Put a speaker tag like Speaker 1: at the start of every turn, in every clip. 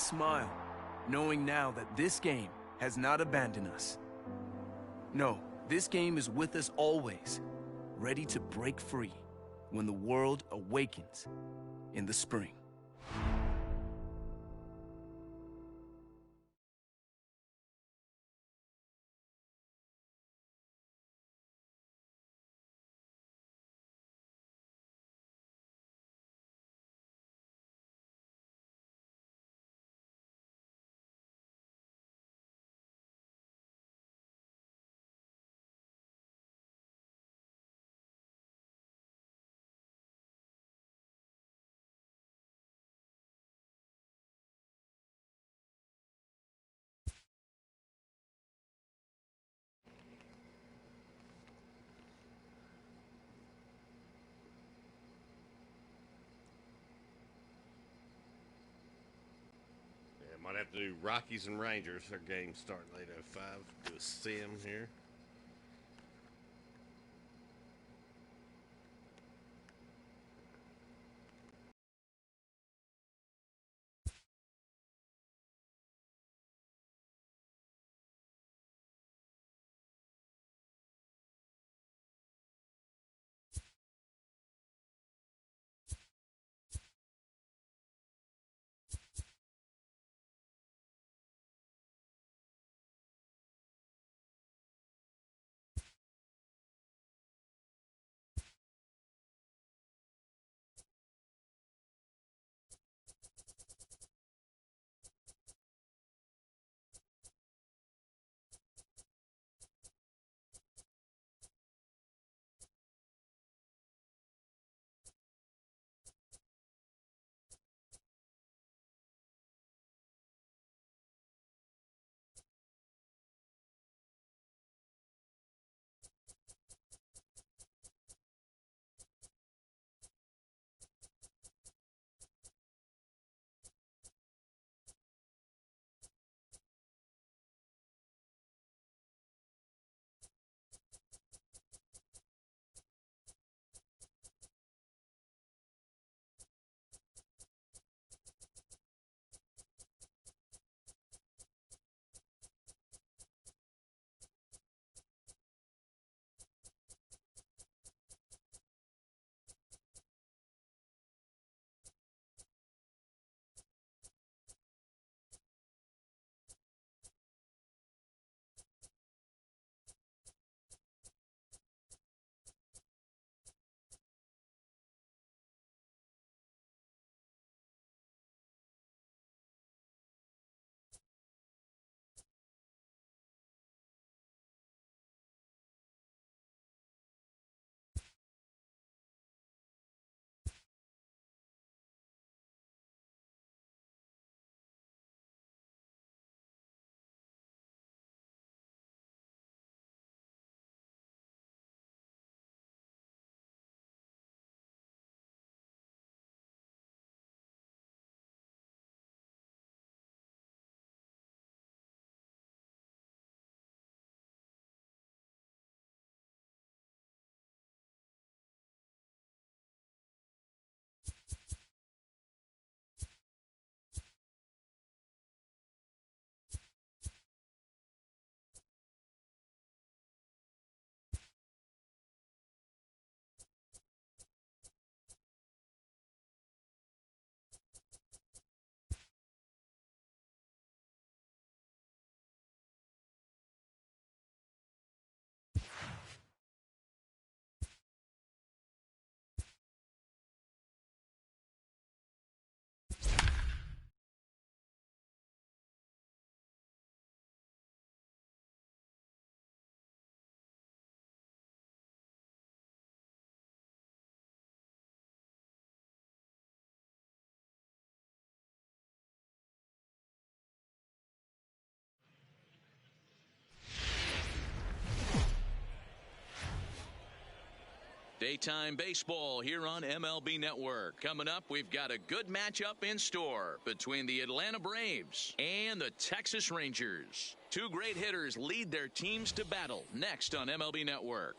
Speaker 1: smile, knowing now that this game has not abandoned us. No, this game is with us always, ready to break free when the world awakens in the spring.
Speaker 2: Might have to do Rockies and Rangers. Their game starting late at 5. Do a sim here.
Speaker 3: Daytime baseball here on MLB Network. Coming up, we've got a good matchup in store between the Atlanta Braves and the Texas Rangers. Two great hitters lead their teams to battle next on MLB Network.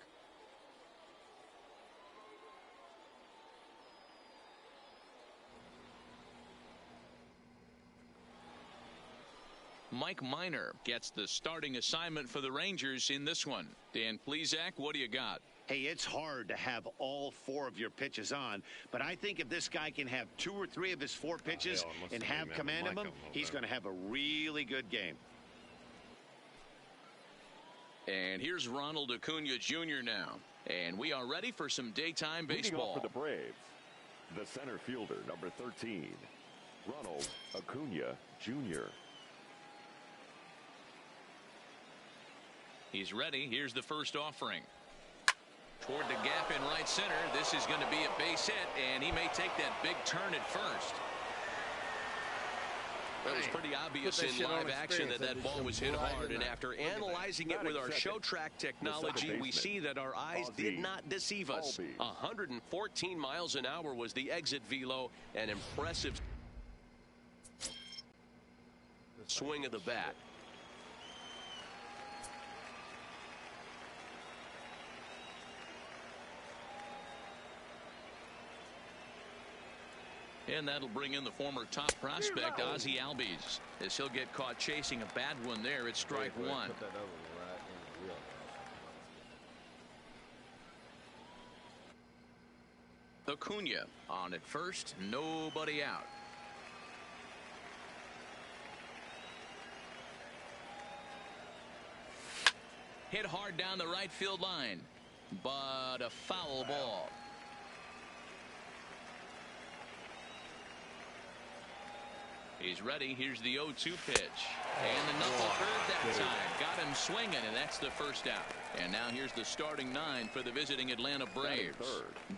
Speaker 3: Mike Minor gets the starting assignment for the Rangers in this one. Dan Plesac, what do you got?
Speaker 4: Hey, it's hard to have all 4 of your pitches on, but I think if this guy can have 2 or 3 of his 4 pitches and have command of them, he's going to have a really good game.
Speaker 3: And here's Ronald Acuna Jr. now. And we are ready for some daytime baseball.
Speaker 5: For the Braves, the center fielder, number 13, Ronald Acuna Jr.
Speaker 3: He's ready. Here's the first offering. Toward the gap in right center. This is going to be a base hit, and he may take that big turn at first.
Speaker 6: It was pretty obvious in live action that ball was hit hard, and after analyzing it with our show track technology, we see that our eyes did not deceive us. 114 miles an hour was the exit velo, an impressive swing of the bat.
Speaker 3: And that'll bring in the former top prospect, Ozzie Albies, as he'll get caught chasing a bad one there at strike 1. Acuna on at first, nobody out. Hit hard down the right field line, but a foul ball. He's ready. Here's the 0-2 pitch. And the knuckle curve that time. Got him swinging, and that's the first out. And now here's the starting 9 for the visiting Atlanta Braves.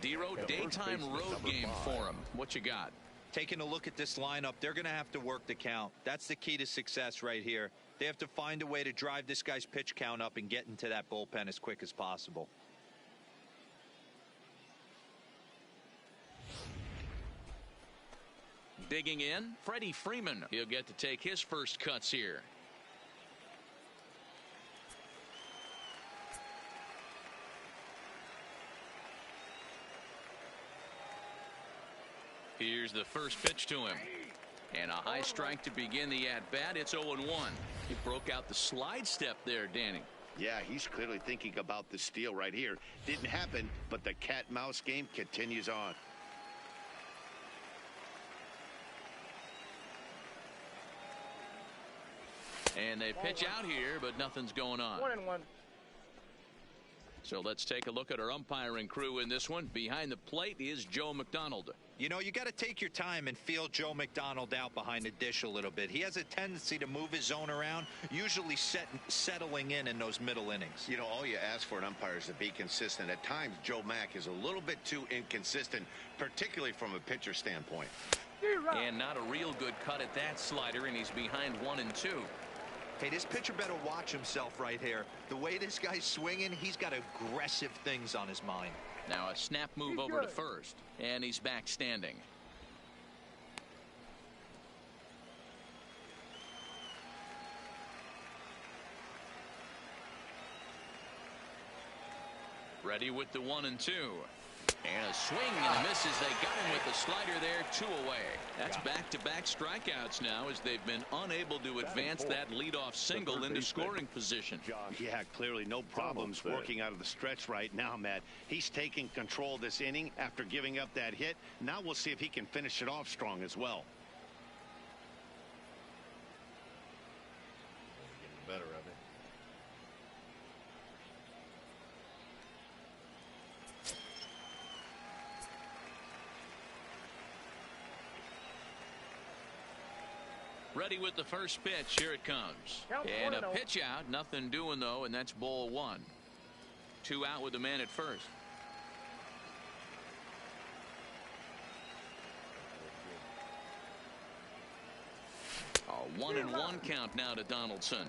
Speaker 3: Dero, daytime road game for him. What you got?
Speaker 7: Taking a look at this lineup, they're going to have to work the count. That's the key to success right here. They have to find a way to drive this guy's pitch count up and get into that bullpen as quick as possible.
Speaker 3: Digging in, Freddie Freeman. He'll get to take his first cuts here. Here's the first pitch to him. And a high strike to begin the at-bat. It's 0-1. He broke out the slide step there, Danny.
Speaker 4: Yeah, he's clearly thinking about the steal right here. Didn't happen, but the cat-mouse game continues on.
Speaker 3: And they pitch out here, but nothing's going on.
Speaker 8: 1-1.
Speaker 3: So let's take a look at our umpiring crew in this one. Behind the plate is Joe McDonald.
Speaker 7: You know, you got to take your time and feel Joe McDonald out behind the dish a little bit. He has a tendency to move his zone around, usually settling in those middle innings.
Speaker 4: You know, all you ask for an umpire is to be consistent. At times, Joe Mack is a little bit too inconsistent, particularly from a pitcher standpoint.
Speaker 3: And not a real good cut at that slider, and he's behind 1-2.
Speaker 7: Hey, this pitcher better watch himself right here. The way this guy's swinging, he's got aggressive things on his mind.
Speaker 3: Now a snap move over to first, and he's back standing. Ready with the 1-2. And a swing and a miss as they got him with the slider there, 2 away. That's back-to-back strikeouts now as they've been unable to advance that leadoff single into scoring position.
Speaker 4: Yeah, clearly no problems working out of the stretch right now, Matt. He's taking control of this inning after giving up that hit. Now we'll see if he can finish it off strong as well.
Speaker 2: Getting better of it.
Speaker 3: Ready with the first pitch. Here it comes. And a pitch out. Nothing doing, though, and that's ball 1. 2 out with the man at first. A 1-1 count now to Donaldson.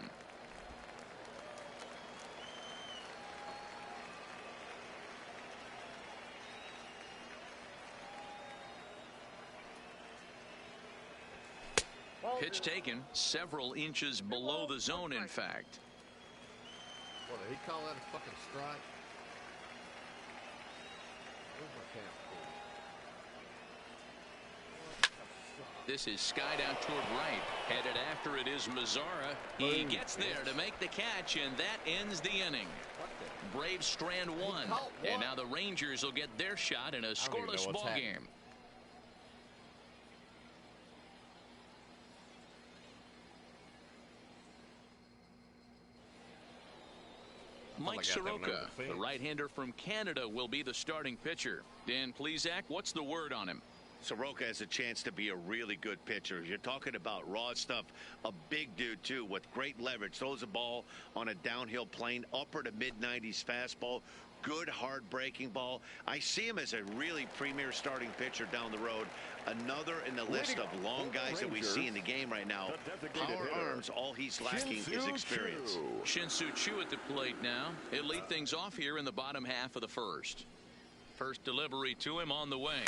Speaker 3: Pitch taken several inches below the zone, in fact.
Speaker 2: What, did he call that a fucking strike? Where's my camp?
Speaker 3: This is skied out toward right. Headed after it is Mazzara. He gets there to make the catch, and that ends the inning. Braves strand one, and now the Rangers will get their shot in a scoreless ball game. Mike Soroka, the right-hander from Canada, will be the starting pitcher. Dan Plesac, what's the word on him?
Speaker 4: Soroka has a chance to be a really good pitcher. You're talking about raw stuff. A big dude, too, with great leverage. Throws a ball on a downhill plane, upper to mid-90s fastball. Good, hard-breaking ball. I see him as a really premier starting pitcher down the road. Another in the list of long guys that we see in the game right now. Power arms, all he's lacking is experience.
Speaker 3: Shin-Soo Choo at the plate now. He'll lead things off here in the bottom half of the first. First delivery to him on the way.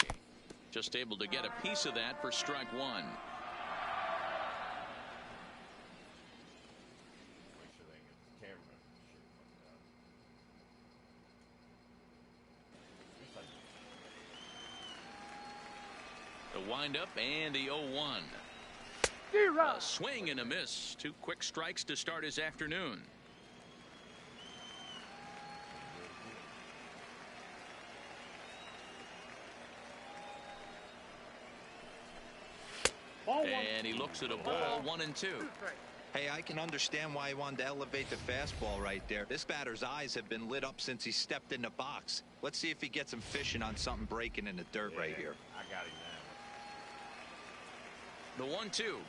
Speaker 3: Just able to get a piece of that for strike one. The windup and the 0-1. A swing and a miss. Two quick strikes to start his afternoon. And he looks at a ball 1-2.
Speaker 7: Hey, I can understand why he wanted to elevate the fastball right there. This batter's eyes have been lit up since he stepped in the box. Let's see if he gets him fishing on something breaking in the dirt right here.
Speaker 2: I got him
Speaker 3: now. The 1-2.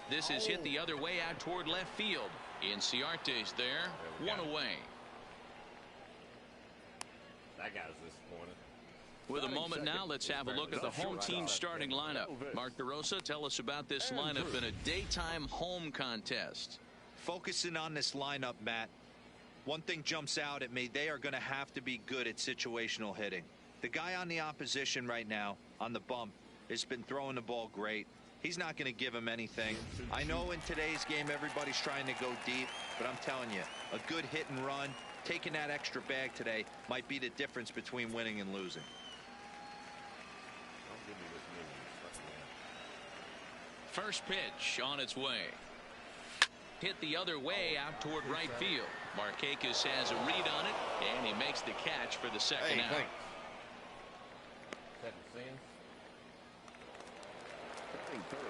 Speaker 3: This is hit the other way out toward left field. Inciarte's there. One away.
Speaker 2: That guy's disappointed.
Speaker 3: With a moment now, let's have a look at the home team starting lineup. Mark DeRosa, tell us about this lineup in a daytime home contest.
Speaker 7: Focusing on this lineup, Matt, one thing jumps out at me. They are going to have to be good at situational hitting. The guy on the opposition right now on the bump has been throwing the ball great. He's not going to give him anything. I know in today's game everybody's trying to go deep, but I'm telling you, a good hit and run, taking that extra bag today might be the difference between winning and losing.
Speaker 3: First pitch on its way. Hit the other way out toward right field. Markakis has a read on it, and he makes the catch for the second out.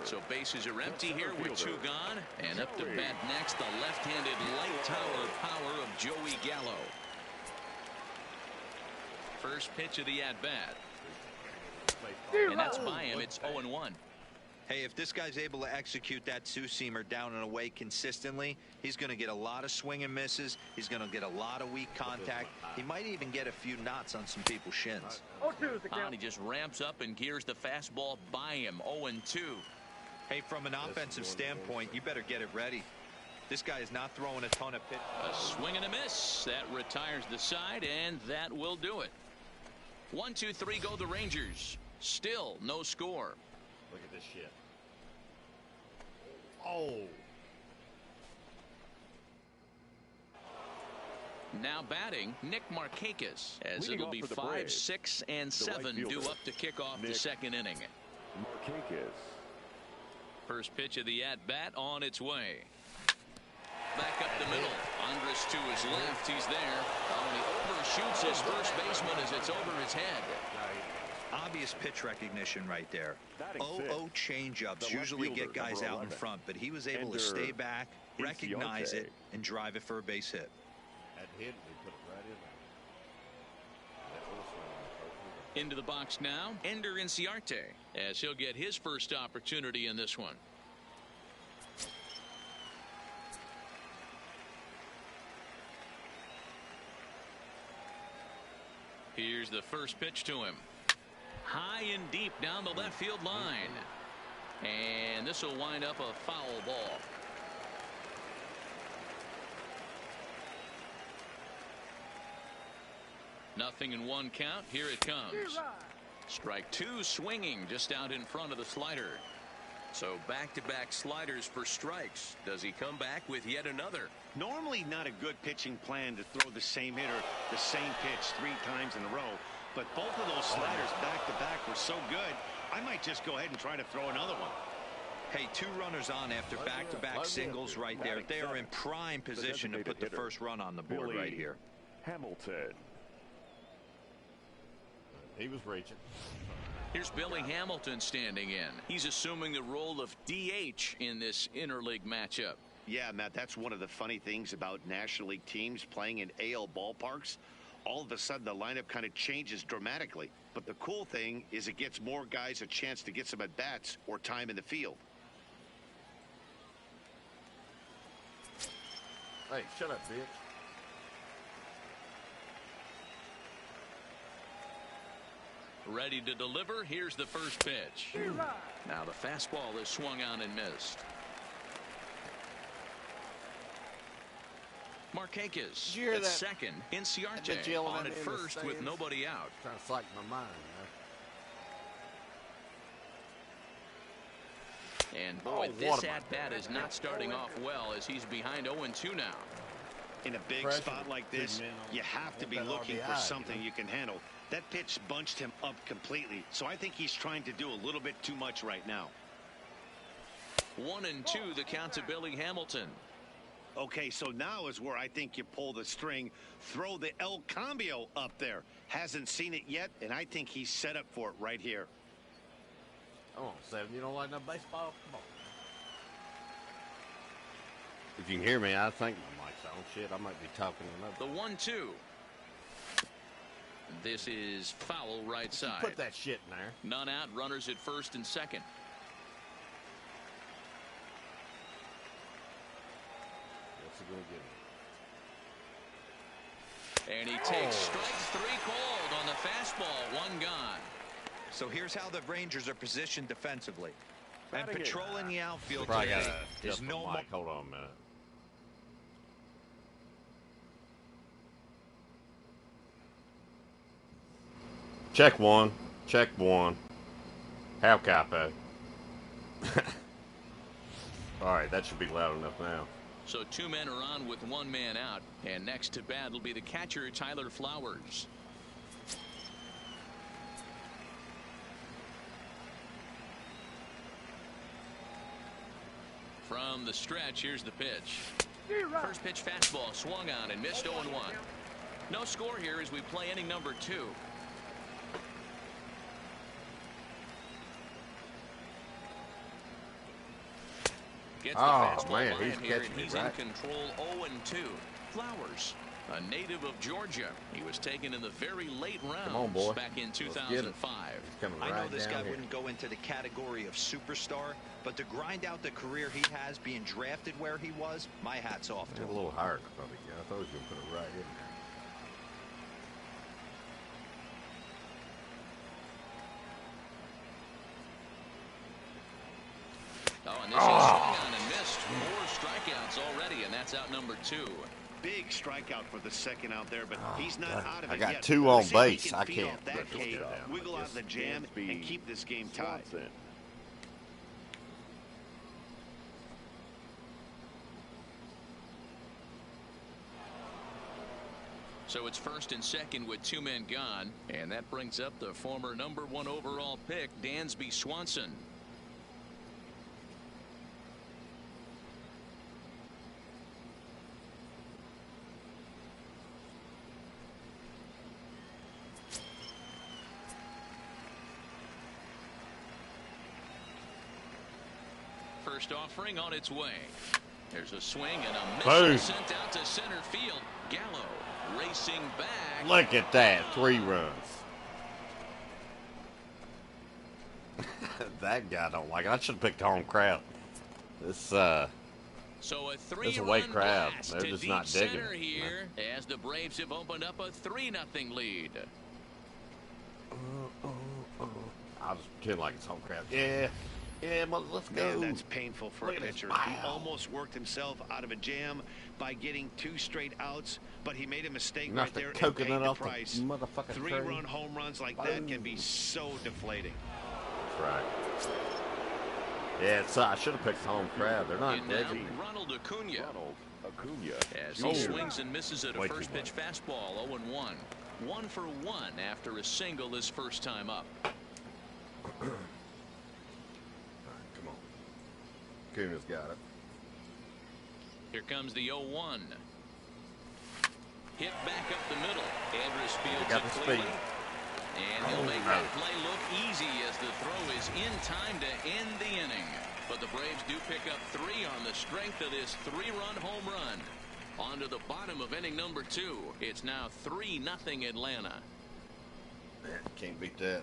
Speaker 3: So bases are empty here with two gone, and up to bat next, the left-handed light tower power of Joey Gallo. First pitch of the at-bat. And that's by him. It's 0-1.
Speaker 7: Hey, if this guy's able to execute that two-seamer down and away consistently, he's going to get a lot of swing and misses. He's going to get a lot of weak contact. He might even get a few knots on some people's shins.
Speaker 3: And he just ramps up and gears the fastball by him. 0-2.
Speaker 7: Hey, from an offensive standpoint, you better get it ready. This guy is not throwing a ton of pitch.
Speaker 3: A swing and a miss. That retires the side, and that will do it. 1-2-3 go the Rangers. Still no score.
Speaker 2: Look at this shit. Oh.
Speaker 3: Now batting, Nick Markakis, as it'll be 5, 6, and 7 due up to kick off the second inning.
Speaker 5: Markakis.
Speaker 3: First pitch of the at-bat on its way. Back up the middle. Andrus to his left. He's there. And he overshoots his first baseman as it's over his head.
Speaker 7: Obvious pitch recognition right there. 0-0 changeups usually get guys out in front, but he was able to stay back, recognize it, and drive it for a base hit.
Speaker 2: That hit, they put it right in there.
Speaker 3: Into the box now, Ender Inciarte, as he'll get his first opportunity in this one. Here's the first pitch to him. High and deep down the left field line. And this will wind up a foul ball. Nothing in one count. Here it comes. Strike two, swinging just out in front of the slider. So back-to-back sliders for strikes. Does he come back with yet another?
Speaker 4: Normally not a good pitching plan to throw the same hitter the same pitch 3 times in a row. But both of those sliders back-to-back were so good, I might just go ahead and try to throw another one.
Speaker 7: Hey, 2 runners on after back-to-back singles right there. They are in prime position to put the first run on the board right here.
Speaker 5: Hamilton.
Speaker 2: He was reaching.
Speaker 3: Here's Billy Hamilton standing in. He's assuming the role of DH in this interleague matchup.
Speaker 4: Yeah, Matt, that's one of the funny things about National League teams playing in AL ballparks. All of a sudden, the lineup kind of changes dramatically. But the cool thing is it gets more guys a chance to get some at-bats or time in the field.
Speaker 2: Hey, shut up, bitch.
Speaker 3: Ready to deliver. Here's the first pitch. Now the fastball is swung on and missed. Markakis at second. Inciarte on at first with nobody out.
Speaker 2: Trying to psych my mind, man.
Speaker 3: And boy, this at-bat is not starting off well as he's behind 0-2 now.
Speaker 4: In a big spot like this, you have to be looking for something you can handle. That pitch bunched him up completely, so I think he's trying to do a little bit too much right now.
Speaker 3: 1-2 the count to Billy Hamilton.
Speaker 4: Okay, so now is where I think you pull the string, throw the El Cambio up there. Hasn't seen it yet, and I think he's set up for it right here.
Speaker 2: Come on, Seven. You don't like no baseball? Come on. If you can hear me, I think my mic's on. Shit, I might be talking another.
Speaker 3: The 1-2. This is foul right side.
Speaker 2: Put that shit in there.
Speaker 3: None out. Runners at first and second.
Speaker 2: What's he gonna give me?
Speaker 3: And he takes strike 3 called on the fastball. 1 gone.
Speaker 7: So here's how the Rangers are positioned defensively. And patrolling the outfield
Speaker 2: Probably
Speaker 7: today
Speaker 2: gotta
Speaker 7: is
Speaker 2: adjust
Speaker 7: no
Speaker 2: my
Speaker 7: more.
Speaker 2: mic. Hold on a minute. Check 1. Check 1. How capo. All right, that should be loud enough now.
Speaker 3: So 2 men are on with 1 man out. And next to bat will be the catcher, Tyler Flowers. From the stretch, here's the pitch. First pitch fastball swung on and missed 0-1. No score here as we play inning number 2. Gets the fastball
Speaker 2: man,
Speaker 3: by
Speaker 2: he's
Speaker 3: him here, and
Speaker 2: catching it
Speaker 3: he's
Speaker 2: right.
Speaker 3: in control. 0-2. Flowers, a native of Georgia. He was taken in the very late rounds
Speaker 2: boy.
Speaker 3: back in
Speaker 2: Let's get it.
Speaker 3: 2005.
Speaker 7: I know this guy wouldn't go into the category of superstar, but to grind out the career he has being drafted where he was, my hat's off to him.
Speaker 2: A little higher than I thought he got. I thought he was going to put it right in there.
Speaker 3: Oh, and this is swung on and missed. 4 strikeouts already, and that's out number 2.
Speaker 4: Big strikeout for the second out there, but he's not out of it
Speaker 5: I got
Speaker 4: yet.
Speaker 5: 2
Speaker 4: Let's
Speaker 5: on
Speaker 4: see if he
Speaker 5: base.
Speaker 4: can
Speaker 5: I
Speaker 4: feed
Speaker 5: can't.
Speaker 4: off that K, wiggle out of the jam, and keep this game tied.
Speaker 5: Swanson.
Speaker 3: So it's first and second with 2 men gone, and that brings up the former number 1 overall pick, Dansby Swanson. First offering on its way. There's a swing and a missile sent out to center field. Gallo racing back.
Speaker 5: Look at that. 3 runs. That guy don't like it. I should have picked the home crowd. This
Speaker 3: So a
Speaker 5: This away
Speaker 3: 3-run
Speaker 5: crowd.
Speaker 3: blast
Speaker 5: They're
Speaker 3: to
Speaker 5: just
Speaker 3: deep
Speaker 5: not digging
Speaker 3: center
Speaker 5: it.
Speaker 3: here as the Braves have opened up a 3-0 lead.
Speaker 5: I'll just pretend like it's home crowd. Yeah. Yeah, let's go.
Speaker 4: Man, that's painful for a pitcher. He almost worked himself out of a jam by getting 2 straight outs, but he made a mistake right there and paid the price. 3-run home runs like that can be so deflating.
Speaker 5: That's right. Yeah, I should have picked the home crowd. They're not digging.
Speaker 3: Ronald Acuna. As he
Speaker 5: Oh.
Speaker 3: swings and misses at a
Speaker 5: Way
Speaker 3: first
Speaker 5: too
Speaker 3: pitch fastball. 0-1. 1 for 1 after a single his first time up.
Speaker 2: Acuna's got it.
Speaker 3: Here comes the 0-1. Hit back up the middle. Andrus fields
Speaker 2: got
Speaker 3: it
Speaker 2: the
Speaker 3: cleanly.
Speaker 2: speed.
Speaker 3: And he'll make that play look easy as the throw is in time to end the inning. But the Braves do pick up 3 on the strength of this 3-run home run. On to the bottom of inning number 2. It's now 3-0 Atlanta.
Speaker 2: Man, can't beat that.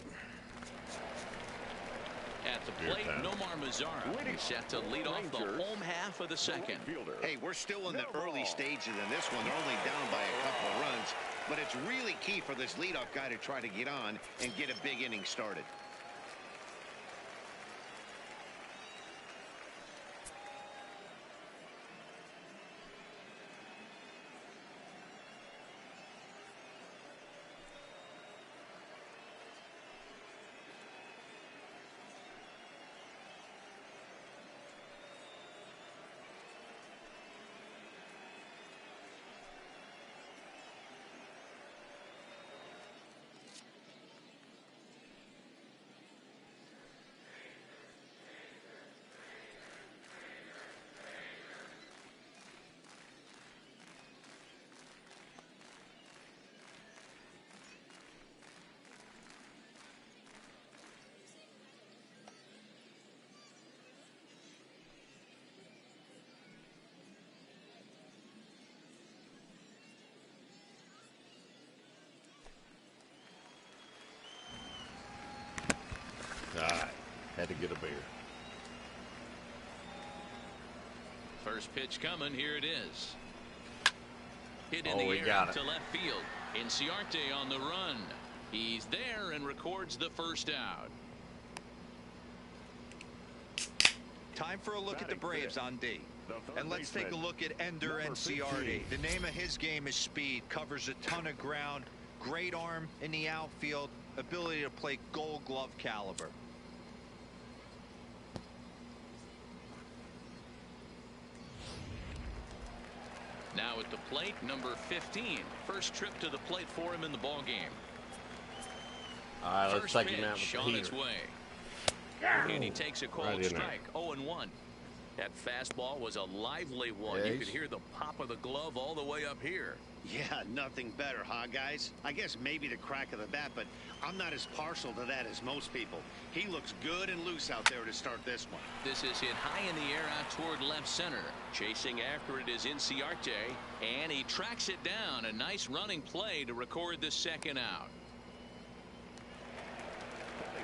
Speaker 3: At the plate, Nomar Mazara is set to lead off the home half of the second.
Speaker 4: Hey, we're still in the early stages in this one. They're only down by a couple of runs, but it's really key for this leadoff guy to try to get on and get a big inning started.
Speaker 2: All right. Had to get a beer.
Speaker 3: First pitch coming. Here it is. Hit in
Speaker 2: Oh,
Speaker 3: the
Speaker 2: we
Speaker 3: air
Speaker 2: got
Speaker 3: out
Speaker 2: it.
Speaker 3: to left field. Inciarte on the run. He's there and records the first out.
Speaker 7: Time for a look at the Braves on D. And let's take a look at Ender Inciarte. The name of his game is speed. Covers a ton of ground. Great arm in the outfield. Ability to play Gold Glove caliber.
Speaker 3: Now at the plate, number 15. First trip to the plate for him in the ball game.
Speaker 2: All right, let's
Speaker 3: First
Speaker 2: take him out
Speaker 3: pitch
Speaker 2: with
Speaker 3: on
Speaker 2: the
Speaker 3: its
Speaker 2: heater.
Speaker 3: way. And he takes a cold
Speaker 2: Right in there.
Speaker 3: strike. 0-1. That fastball was a lively one.
Speaker 2: Yeah,
Speaker 3: You
Speaker 2: he's-
Speaker 3: could hear the pop of the glove all the way up here.
Speaker 4: Yeah, nothing better, huh, guys? I guess maybe the crack of the bat, but I'm not as partial to that as most people. He looks good and loose out there to start this one.
Speaker 3: This is hit high in the air out toward left center. Chasing after it is Inciarte, and he tracks it down. A nice running play to record the second out.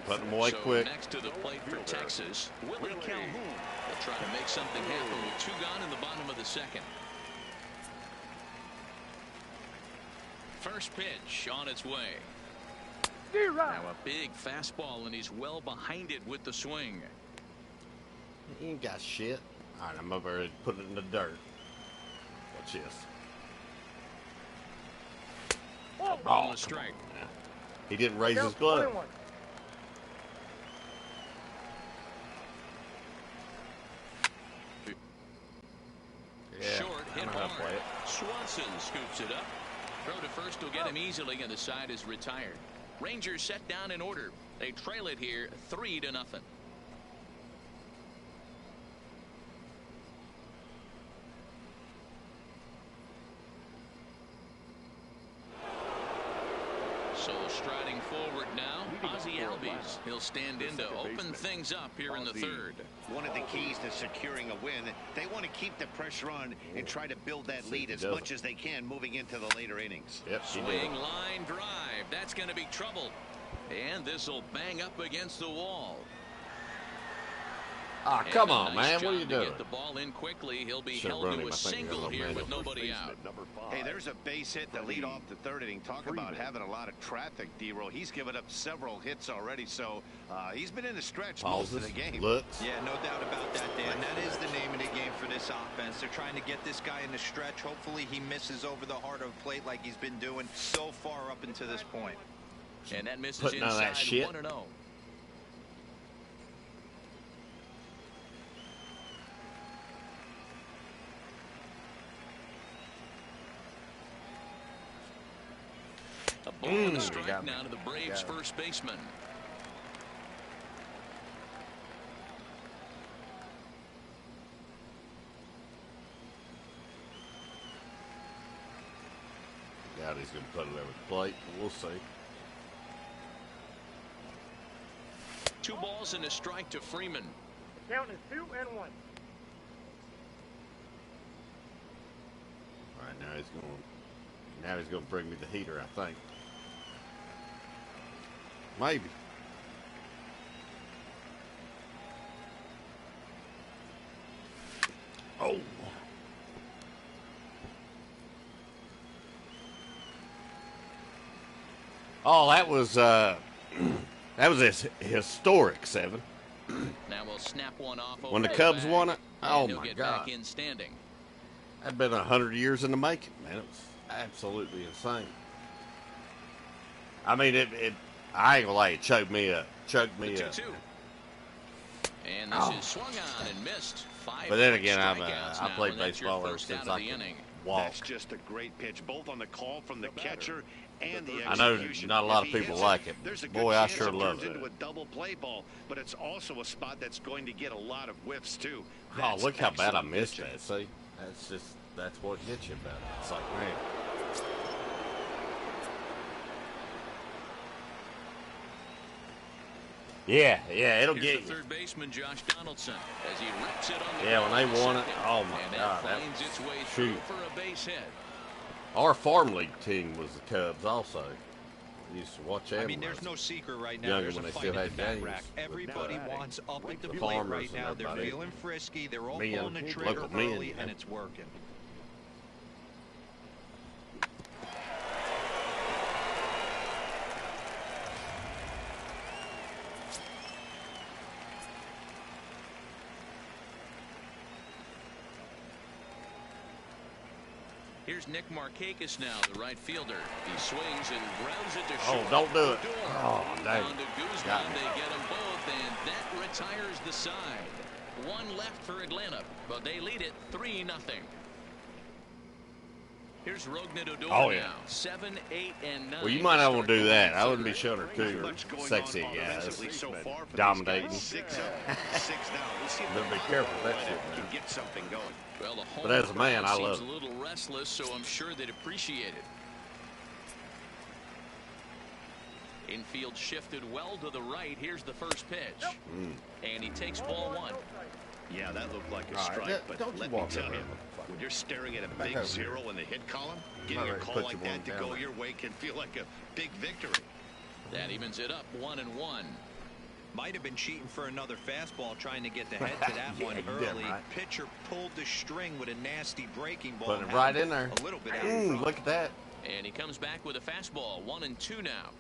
Speaker 2: Put him away
Speaker 3: So
Speaker 2: quick.
Speaker 3: next to the plate for Texas, Willie Calhoun. They'll try to make something happen with 2 gone in the bottom of the second. First pitch on its way. Now a big fastball, and he's well behind it with the swing.
Speaker 2: He ain't got shit. All right, I'm over here putting it in the dirt. Watch this.
Speaker 3: Ball and a strike.
Speaker 2: He didn't raise his glove. Yeah,
Speaker 3: Short,
Speaker 2: I
Speaker 3: hit
Speaker 2: know how to
Speaker 3: hard.
Speaker 2: play it.
Speaker 3: Swanson scoops it up. Throw to first will get him easily, and the side is retired. Rangers set down in order. They trail it here 3-0. So striding forward now, Ozzie Albies. He'll stand in to open things up here in the third.
Speaker 4: One of the keys to securing a win, they want to keep the pressure on and try to build that lead as much as they can moving into the later innings.
Speaker 2: Yep, he did
Speaker 3: Swing
Speaker 2: it.
Speaker 3: line drive. That's going to be trouble. And this will bang up against the wall.
Speaker 2: Ah,
Speaker 3: And
Speaker 2: come
Speaker 3: a
Speaker 2: on,
Speaker 3: nice
Speaker 2: man. What
Speaker 3: job
Speaker 2: are you
Speaker 3: to
Speaker 2: doing?
Speaker 3: Get the ball in quickly. He'll be
Speaker 2: Should've
Speaker 3: held
Speaker 2: run
Speaker 3: to
Speaker 2: him.
Speaker 3: a
Speaker 2: I think he
Speaker 3: single
Speaker 2: got a
Speaker 3: here
Speaker 2: little
Speaker 3: with nobody out.
Speaker 4: Hey, there's a base hit to lead off the third inning. Talk about having a lot of traffic, D-Roll. He's given up several hits already, so he's been in the stretch most of
Speaker 2: Pauses,
Speaker 4: the game.
Speaker 2: looks.
Speaker 7: Yeah, no doubt about that, Dan. That is the name of the game for this offense. They're trying to get this guy in the stretch. Hopefully he misses over the heart of the plate like he's been doing so far up until this point.
Speaker 3: And that misses
Speaker 2: Putting none of
Speaker 3: inside
Speaker 2: that shit.
Speaker 3: 1-0. A ball and a
Speaker 2: you
Speaker 3: strike
Speaker 2: got me.
Speaker 3: now to the Braves first baseman.
Speaker 2: doubt he's going to put it over the plate. We'll see.
Speaker 3: 2 balls and a strike to Freeman.
Speaker 8: The count is 2-1.
Speaker 2: All right, now he's going to bring me the heater, I think. Maybe. Oh. Oh, that was a historic 7.
Speaker 3: Now we'll snap one off
Speaker 2: When the
Speaker 3: over
Speaker 2: Cubs
Speaker 3: back,
Speaker 2: won it, oh
Speaker 3: and he'll
Speaker 2: my
Speaker 3: get
Speaker 2: God.
Speaker 3: back in standing.
Speaker 2: That'd been 100 years in the making, man. It was absolutely insane. I mean, I ain't gonna lie, it choked me up.
Speaker 3: The 2-2. And this is swung on and missed. 5
Speaker 2: But then again,
Speaker 3: strikeouts
Speaker 2: I
Speaker 3: now,
Speaker 2: played
Speaker 3: and that's your
Speaker 2: baseball ever
Speaker 3: first
Speaker 2: since
Speaker 3: out of
Speaker 2: I
Speaker 3: the
Speaker 2: could
Speaker 3: inning.
Speaker 2: walk.
Speaker 4: That's just a great pitch, both on the call from the catcher and the
Speaker 2: I know
Speaker 4: execution.
Speaker 2: not a lot
Speaker 4: If
Speaker 2: of
Speaker 4: he
Speaker 2: people
Speaker 4: hits
Speaker 2: like it.
Speaker 4: There's a
Speaker 2: Boy,
Speaker 4: good
Speaker 2: I
Speaker 4: chance
Speaker 2: sure love
Speaker 4: turns
Speaker 2: it.
Speaker 4: into a double play ball, but it's also a spot that's going to get a lot of whiffs too.
Speaker 2: Oh,
Speaker 4: That's
Speaker 2: look how bad I
Speaker 4: excellent
Speaker 2: missed
Speaker 4: pitching.
Speaker 2: that. See, that's what gets you about it. It's like, man. Yeah, it'll
Speaker 3: Here's
Speaker 2: get
Speaker 3: the
Speaker 2: you.
Speaker 3: third baseman, Josh Donaldson, as he rips it on the
Speaker 2: Yeah, when they
Speaker 3: ground to
Speaker 2: won it,
Speaker 3: second,
Speaker 2: oh my
Speaker 3: and
Speaker 2: God, that
Speaker 3: finds its way
Speaker 2: shoot.
Speaker 3: through for a base hit.
Speaker 2: Our farm league team was the Cubs also. We used to watch them.
Speaker 7: I mean, there's no secret right now.
Speaker 2: Younger
Speaker 7: There's
Speaker 2: when
Speaker 7: a
Speaker 2: they
Speaker 7: fight
Speaker 2: still
Speaker 7: at
Speaker 2: had
Speaker 7: the bat
Speaker 2: games.
Speaker 7: rack. Everybody wants up at the
Speaker 2: The
Speaker 7: plate
Speaker 2: farmers
Speaker 7: right
Speaker 2: and
Speaker 7: now. They're
Speaker 2: everybody.
Speaker 7: feeling frisky. They're all
Speaker 2: Men,
Speaker 7: pulling the trigger
Speaker 2: local men,
Speaker 7: early,
Speaker 2: man.
Speaker 7: and it's working.
Speaker 3: Here's Nick Markakis now, the right fielder. He swings and grounds it to
Speaker 2: Oh,
Speaker 3: short.
Speaker 2: don't do it.
Speaker 3: Door.
Speaker 2: Oh, dang.
Speaker 3: On to Guzman.
Speaker 2: Got me.
Speaker 3: They get them both, and that retires the side. 1 left for Atlanta, but they lead it 3-0. Here's Rognet Odor
Speaker 2: Oh, yeah.
Speaker 3: now. 7, 8, and 9.
Speaker 2: Well, you might not want to do that. I wouldn't be
Speaker 3: Third.
Speaker 2: showing her too
Speaker 4: Much going
Speaker 2: sexy
Speaker 4: on
Speaker 2: guys.
Speaker 4: offensively so far for these
Speaker 2: Dominating.
Speaker 4: guys. 6 up, 6 down. We'll see if
Speaker 2: Better be
Speaker 4: the
Speaker 2: careful with that
Speaker 4: lineup
Speaker 2: shit,
Speaker 4: can
Speaker 2: man.
Speaker 4: get something going.
Speaker 3: Well, the home
Speaker 2: But as a man,
Speaker 3: crowd
Speaker 2: I love
Speaker 3: seems
Speaker 2: it.
Speaker 3: a little restless, so I'm sure they'd appreciate it. Infield shifted well to the right. Here's the first pitch. And he takes ball 1.
Speaker 4: Yeah, that looked like a
Speaker 2: All right,
Speaker 4: strike, but
Speaker 2: don't you
Speaker 4: let me
Speaker 2: walk
Speaker 4: tell
Speaker 2: over
Speaker 4: you,
Speaker 2: there.
Speaker 4: when you're staring at a
Speaker 2: Back
Speaker 4: big
Speaker 2: over
Speaker 4: 0
Speaker 2: here.
Speaker 4: in the hit column,
Speaker 2: I'm
Speaker 4: getting a
Speaker 2: ready to
Speaker 4: call
Speaker 2: put
Speaker 4: like
Speaker 2: you
Speaker 4: that
Speaker 2: one
Speaker 4: to
Speaker 2: down
Speaker 4: go
Speaker 2: there.
Speaker 4: your way can feel like a big victory.
Speaker 3: That evens it up 1-1.
Speaker 7: Might have been cheating for another fastball, trying to get the head to that
Speaker 2: Yeah,
Speaker 7: one
Speaker 2: you did
Speaker 7: early.
Speaker 2: right.
Speaker 7: Pitcher pulled the string with a nasty breaking ball.
Speaker 2: Putting it
Speaker 7: Had
Speaker 2: right
Speaker 7: him
Speaker 2: in there.
Speaker 7: A little bit out in front.
Speaker 2: Look at that.
Speaker 3: And he comes back with a fastball. 1-2 now.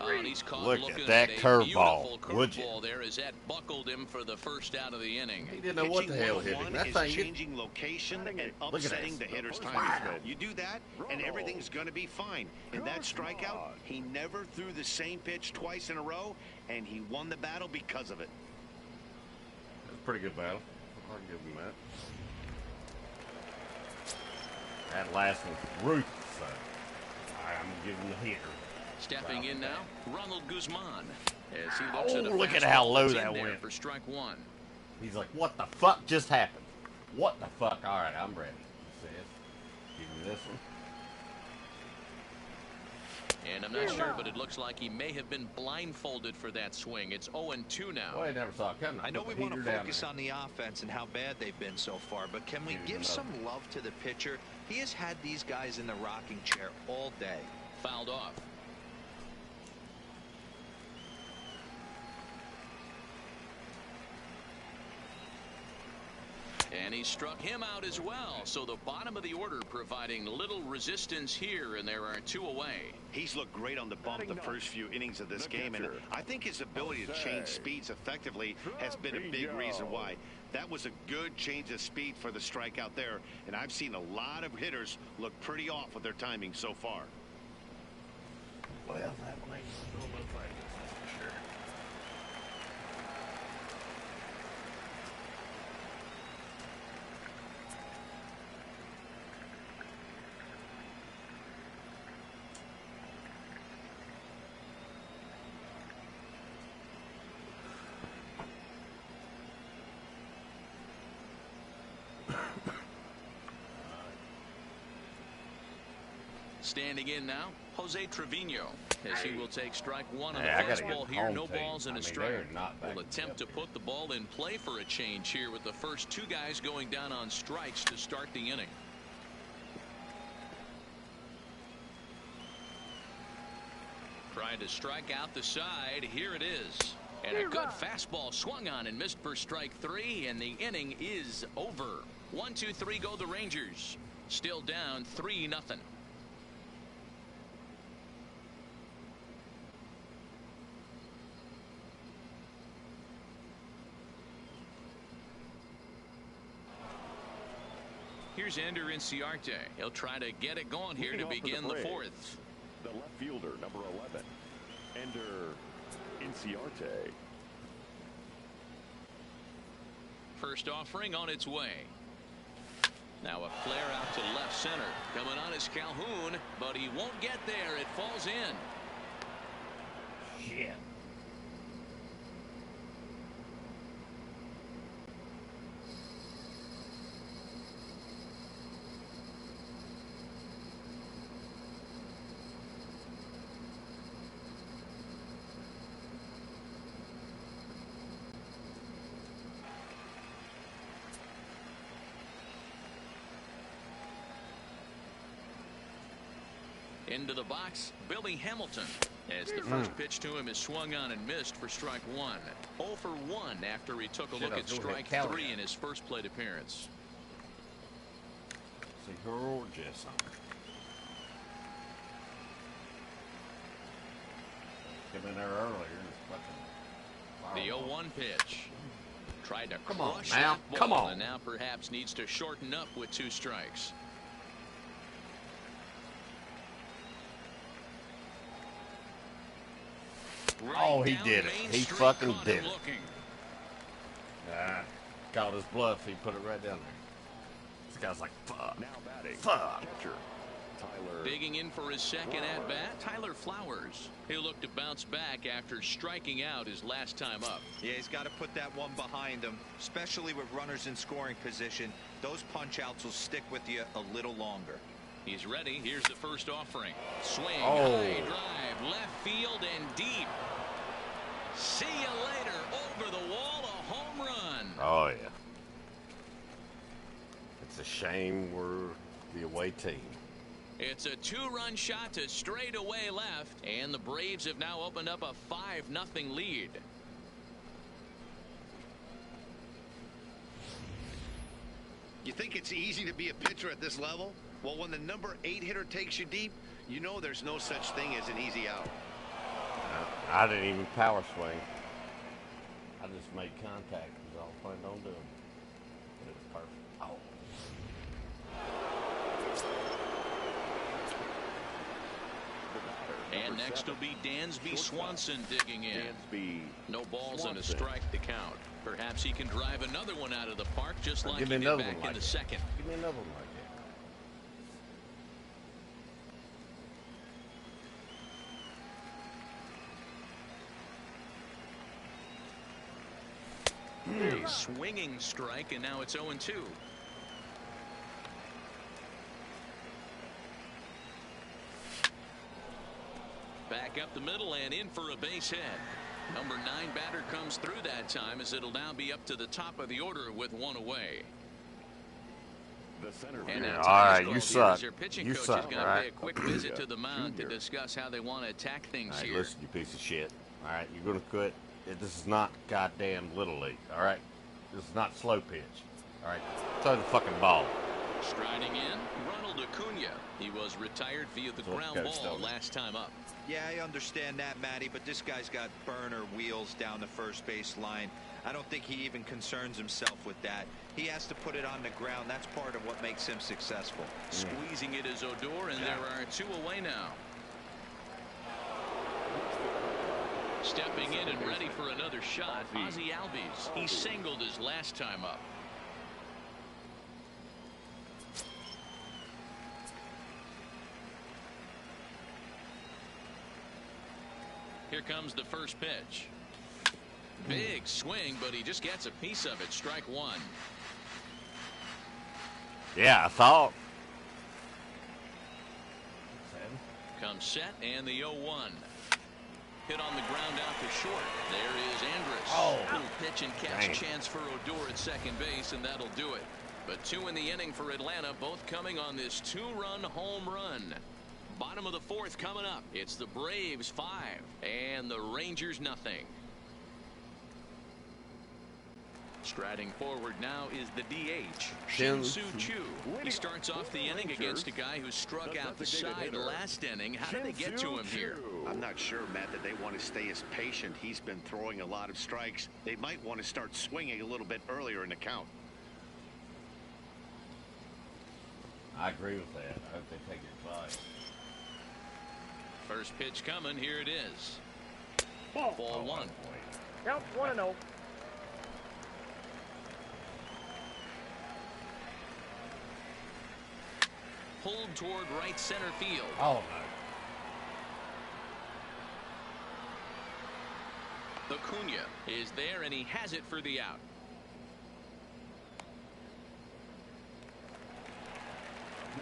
Speaker 3: And he's caught
Speaker 2: Look
Speaker 3: looking
Speaker 2: at that
Speaker 3: a
Speaker 2: curveball,
Speaker 3: beautiful
Speaker 2: would you?
Speaker 3: curveball there as that buckled him for the first out of the inning.
Speaker 2: He didn't know what the hell hit him. That
Speaker 4: is
Speaker 2: thing hit.
Speaker 4: changing location and
Speaker 2: at
Speaker 4: upsetting
Speaker 2: that.
Speaker 4: the hitter's
Speaker 2: Wow.
Speaker 4: timing. You do that, and everything's going to be fine. In that strikeout, he never threw the same pitch twice in a row, and he won the battle because of it.
Speaker 2: That's a pretty good battle. I'll give him that. That last one was ruthless. So I'm giving the hitter.
Speaker 3: Stepping in now, Ronald Guzman. As he looks at a
Speaker 2: look at how
Speaker 3: fastball
Speaker 2: low
Speaker 3: that's in
Speaker 2: that
Speaker 3: there
Speaker 2: went.
Speaker 3: for strike 1.
Speaker 2: He's like, what the fuck just happened? What the fuck? All right, I'm ready. He says, give me this one.
Speaker 3: And I'm not sure, but it looks like he may have been blindfolded for that swing. It's 0-2 now.
Speaker 2: Well, I never saw it coming.
Speaker 7: I know we
Speaker 2: Put the
Speaker 7: want to
Speaker 2: heater down
Speaker 7: focus
Speaker 2: there.
Speaker 7: on the offense and how bad they've been so far, but can we
Speaker 2: Here's
Speaker 7: give
Speaker 2: another
Speaker 7: some
Speaker 2: one.
Speaker 7: love to the pitcher? He has had these guys in the rocking chair all day.
Speaker 3: Fouled off. And he struck him out as well. So the bottom of the order providing little resistance here, and there are 2 away.
Speaker 4: He's looked great on the bump the first few innings of this game, and I think his ability to change speeds effectively has been a big reason why. That was a good change of speed for the strikeout there, and I've seen a lot of hitters look pretty off with their timing so far.
Speaker 2: Well, that one ain't gonna look like this, that's for sure.
Speaker 3: Standing in now, Jose Trevino, as he will take strike one on the
Speaker 2: Hey, I gotta
Speaker 3: fastball
Speaker 2: get
Speaker 3: here.
Speaker 2: home
Speaker 3: No
Speaker 2: team.
Speaker 3: balls and
Speaker 2: I
Speaker 3: a
Speaker 2: mean,
Speaker 3: strike.
Speaker 2: they're not back
Speaker 3: Will attempt to put the ball in play for a change here with the first two guys going down on strikes to start the inning. Trying to strike out the side. Here it is. And a good fastball swung on and missed for strike three, and the inning is over. 1-2-3 go the Rangers. Still down 3-0. Here's Ender Inciarte. He'll try to get it going here to begin the fourth.
Speaker 5: The left fielder, number 11, Ender Inciarte.
Speaker 3: First offering on its way. Now a flare out to left center. Coming on is Calhoun, but he won't get there. It falls in.
Speaker 2: Shit.
Speaker 3: Into the box, Billy Hamilton, as the first pitch to him is swung on and missed for strike one. 0 for 1 after he took a look at strike three in his first plate appearance.
Speaker 2: It's gorgeous. Came in there earlier.
Speaker 3: The 0-1 pitch. Tried to
Speaker 2: Come on,
Speaker 3: crush
Speaker 2: now.
Speaker 3: that ball,
Speaker 2: Come on.
Speaker 3: and now perhaps needs to shorten up with 2 strikes.
Speaker 2: Oh, he did it. He fucking did it. Caught his bluff. He put it right down there. This guy's like, fuck.
Speaker 5: Now batting.
Speaker 2: Fuck.
Speaker 5: Catcher, Tyler.
Speaker 3: Digging in for his second at bat, Tyler Flowers. He'll look to bounce back after striking out his last time up.
Speaker 7: Yeah, he's got to put that one behind him, especially with runners in scoring position. Those punch outs will stick with you a little longer.
Speaker 3: He's ready. Here's the first offering. Swing,
Speaker 2: Oh.
Speaker 3: high drive, left field and deep. See you later. Over the wall, a home run.
Speaker 2: Oh, yeah. It's a shame we're the away team.
Speaker 3: It's a 2-run shot to straightaway left, and the Braves have now opened up a 5-0 lead.
Speaker 4: You think it's easy to be a pitcher at this level? Well, when the number 8 hitter takes you deep, you know there's no such thing as an easy out.
Speaker 2: I didn't even power swing. I just made contact. Is all I planned on doing. But it was perfect. Oh.
Speaker 3: And next will be Dansby Swanson digging in.
Speaker 5: Dansby
Speaker 3: No balls and a
Speaker 5: Swanson.
Speaker 3: strike to count. Perhaps he can drive another one out of the park just like
Speaker 2: Give
Speaker 3: he
Speaker 2: me
Speaker 3: did
Speaker 2: another
Speaker 3: back
Speaker 2: one
Speaker 3: in
Speaker 2: like
Speaker 3: the
Speaker 2: that.
Speaker 3: second.
Speaker 2: Give me another one like
Speaker 3: A swinging strike, and now it's 0-2. Back up the middle and in for a base hit. Number 9 batter comes through that time, as it'll now be up to the top of the order with 1 away.
Speaker 5: The center
Speaker 3: And
Speaker 5: fielder.
Speaker 3: now
Speaker 2: Yeah,
Speaker 3: Ty's
Speaker 2: all right,
Speaker 3: call
Speaker 2: you
Speaker 3: here
Speaker 2: suck.
Speaker 3: as their pitching
Speaker 2: You
Speaker 3: coach
Speaker 2: suck,
Speaker 3: is going
Speaker 2: all
Speaker 3: to
Speaker 2: right?
Speaker 3: pay a quick visit to the mound to
Speaker 5: Junior.
Speaker 3: discuss how they want to attack things
Speaker 2: All right,
Speaker 3: here.
Speaker 2: listen, you piece of shit. All right, you're going to quit. This is not goddamn Little League, all right? This is not slow pitch, all right? Throw the fucking ball.
Speaker 3: Striding in, Ronald Acuna. He was retired via the
Speaker 2: So
Speaker 3: ground
Speaker 2: Coach
Speaker 3: ball
Speaker 2: Stone.
Speaker 3: last time up.
Speaker 7: Yeah, I understand that, Matty, but this guy's got burner wheels down the first base line. I don't think he even concerns himself with that. He has to put it on the ground. That's part of what makes him successful.
Speaker 3: Squeezing it is Odor, and there are 2 away now. Stepping in and ready for another shot, Ozzie Albies. He singled his last time up. Here comes the first pitch. Big swing, but he just gets a piece of it. Strike 1.
Speaker 2: Yeah, I thought.
Speaker 3: comes set, and the 0-1. Hit on the ground out to short. There is Andrus.
Speaker 2: Oh.
Speaker 3: Little pitch and catch
Speaker 2: Dang.
Speaker 3: chance for Odor at second base, and that'll do it. But 2 in the inning for Atlanta, both coming on this 2-run home run. Bottom of the 4th coming up. It's the Braves 5 and the Rangers nothing. Striding forward now is the DH, Shin-Soo Choo. He starts off the inning against a guy who struck out the side last inning. How did they get to him here?
Speaker 4: I'm not sure, Matt, that they want to stay as patient. He's been throwing a lot of strikes. They might want to start swinging a little bit earlier in the count.
Speaker 2: I agree with that. I hope they take advice.
Speaker 3: First pitch coming. Here it is. Ball 1.
Speaker 8: Count 1-0.
Speaker 3: Pulled toward right center field.
Speaker 2: Oh, no.
Speaker 3: Acuna is there, and he has it for the out.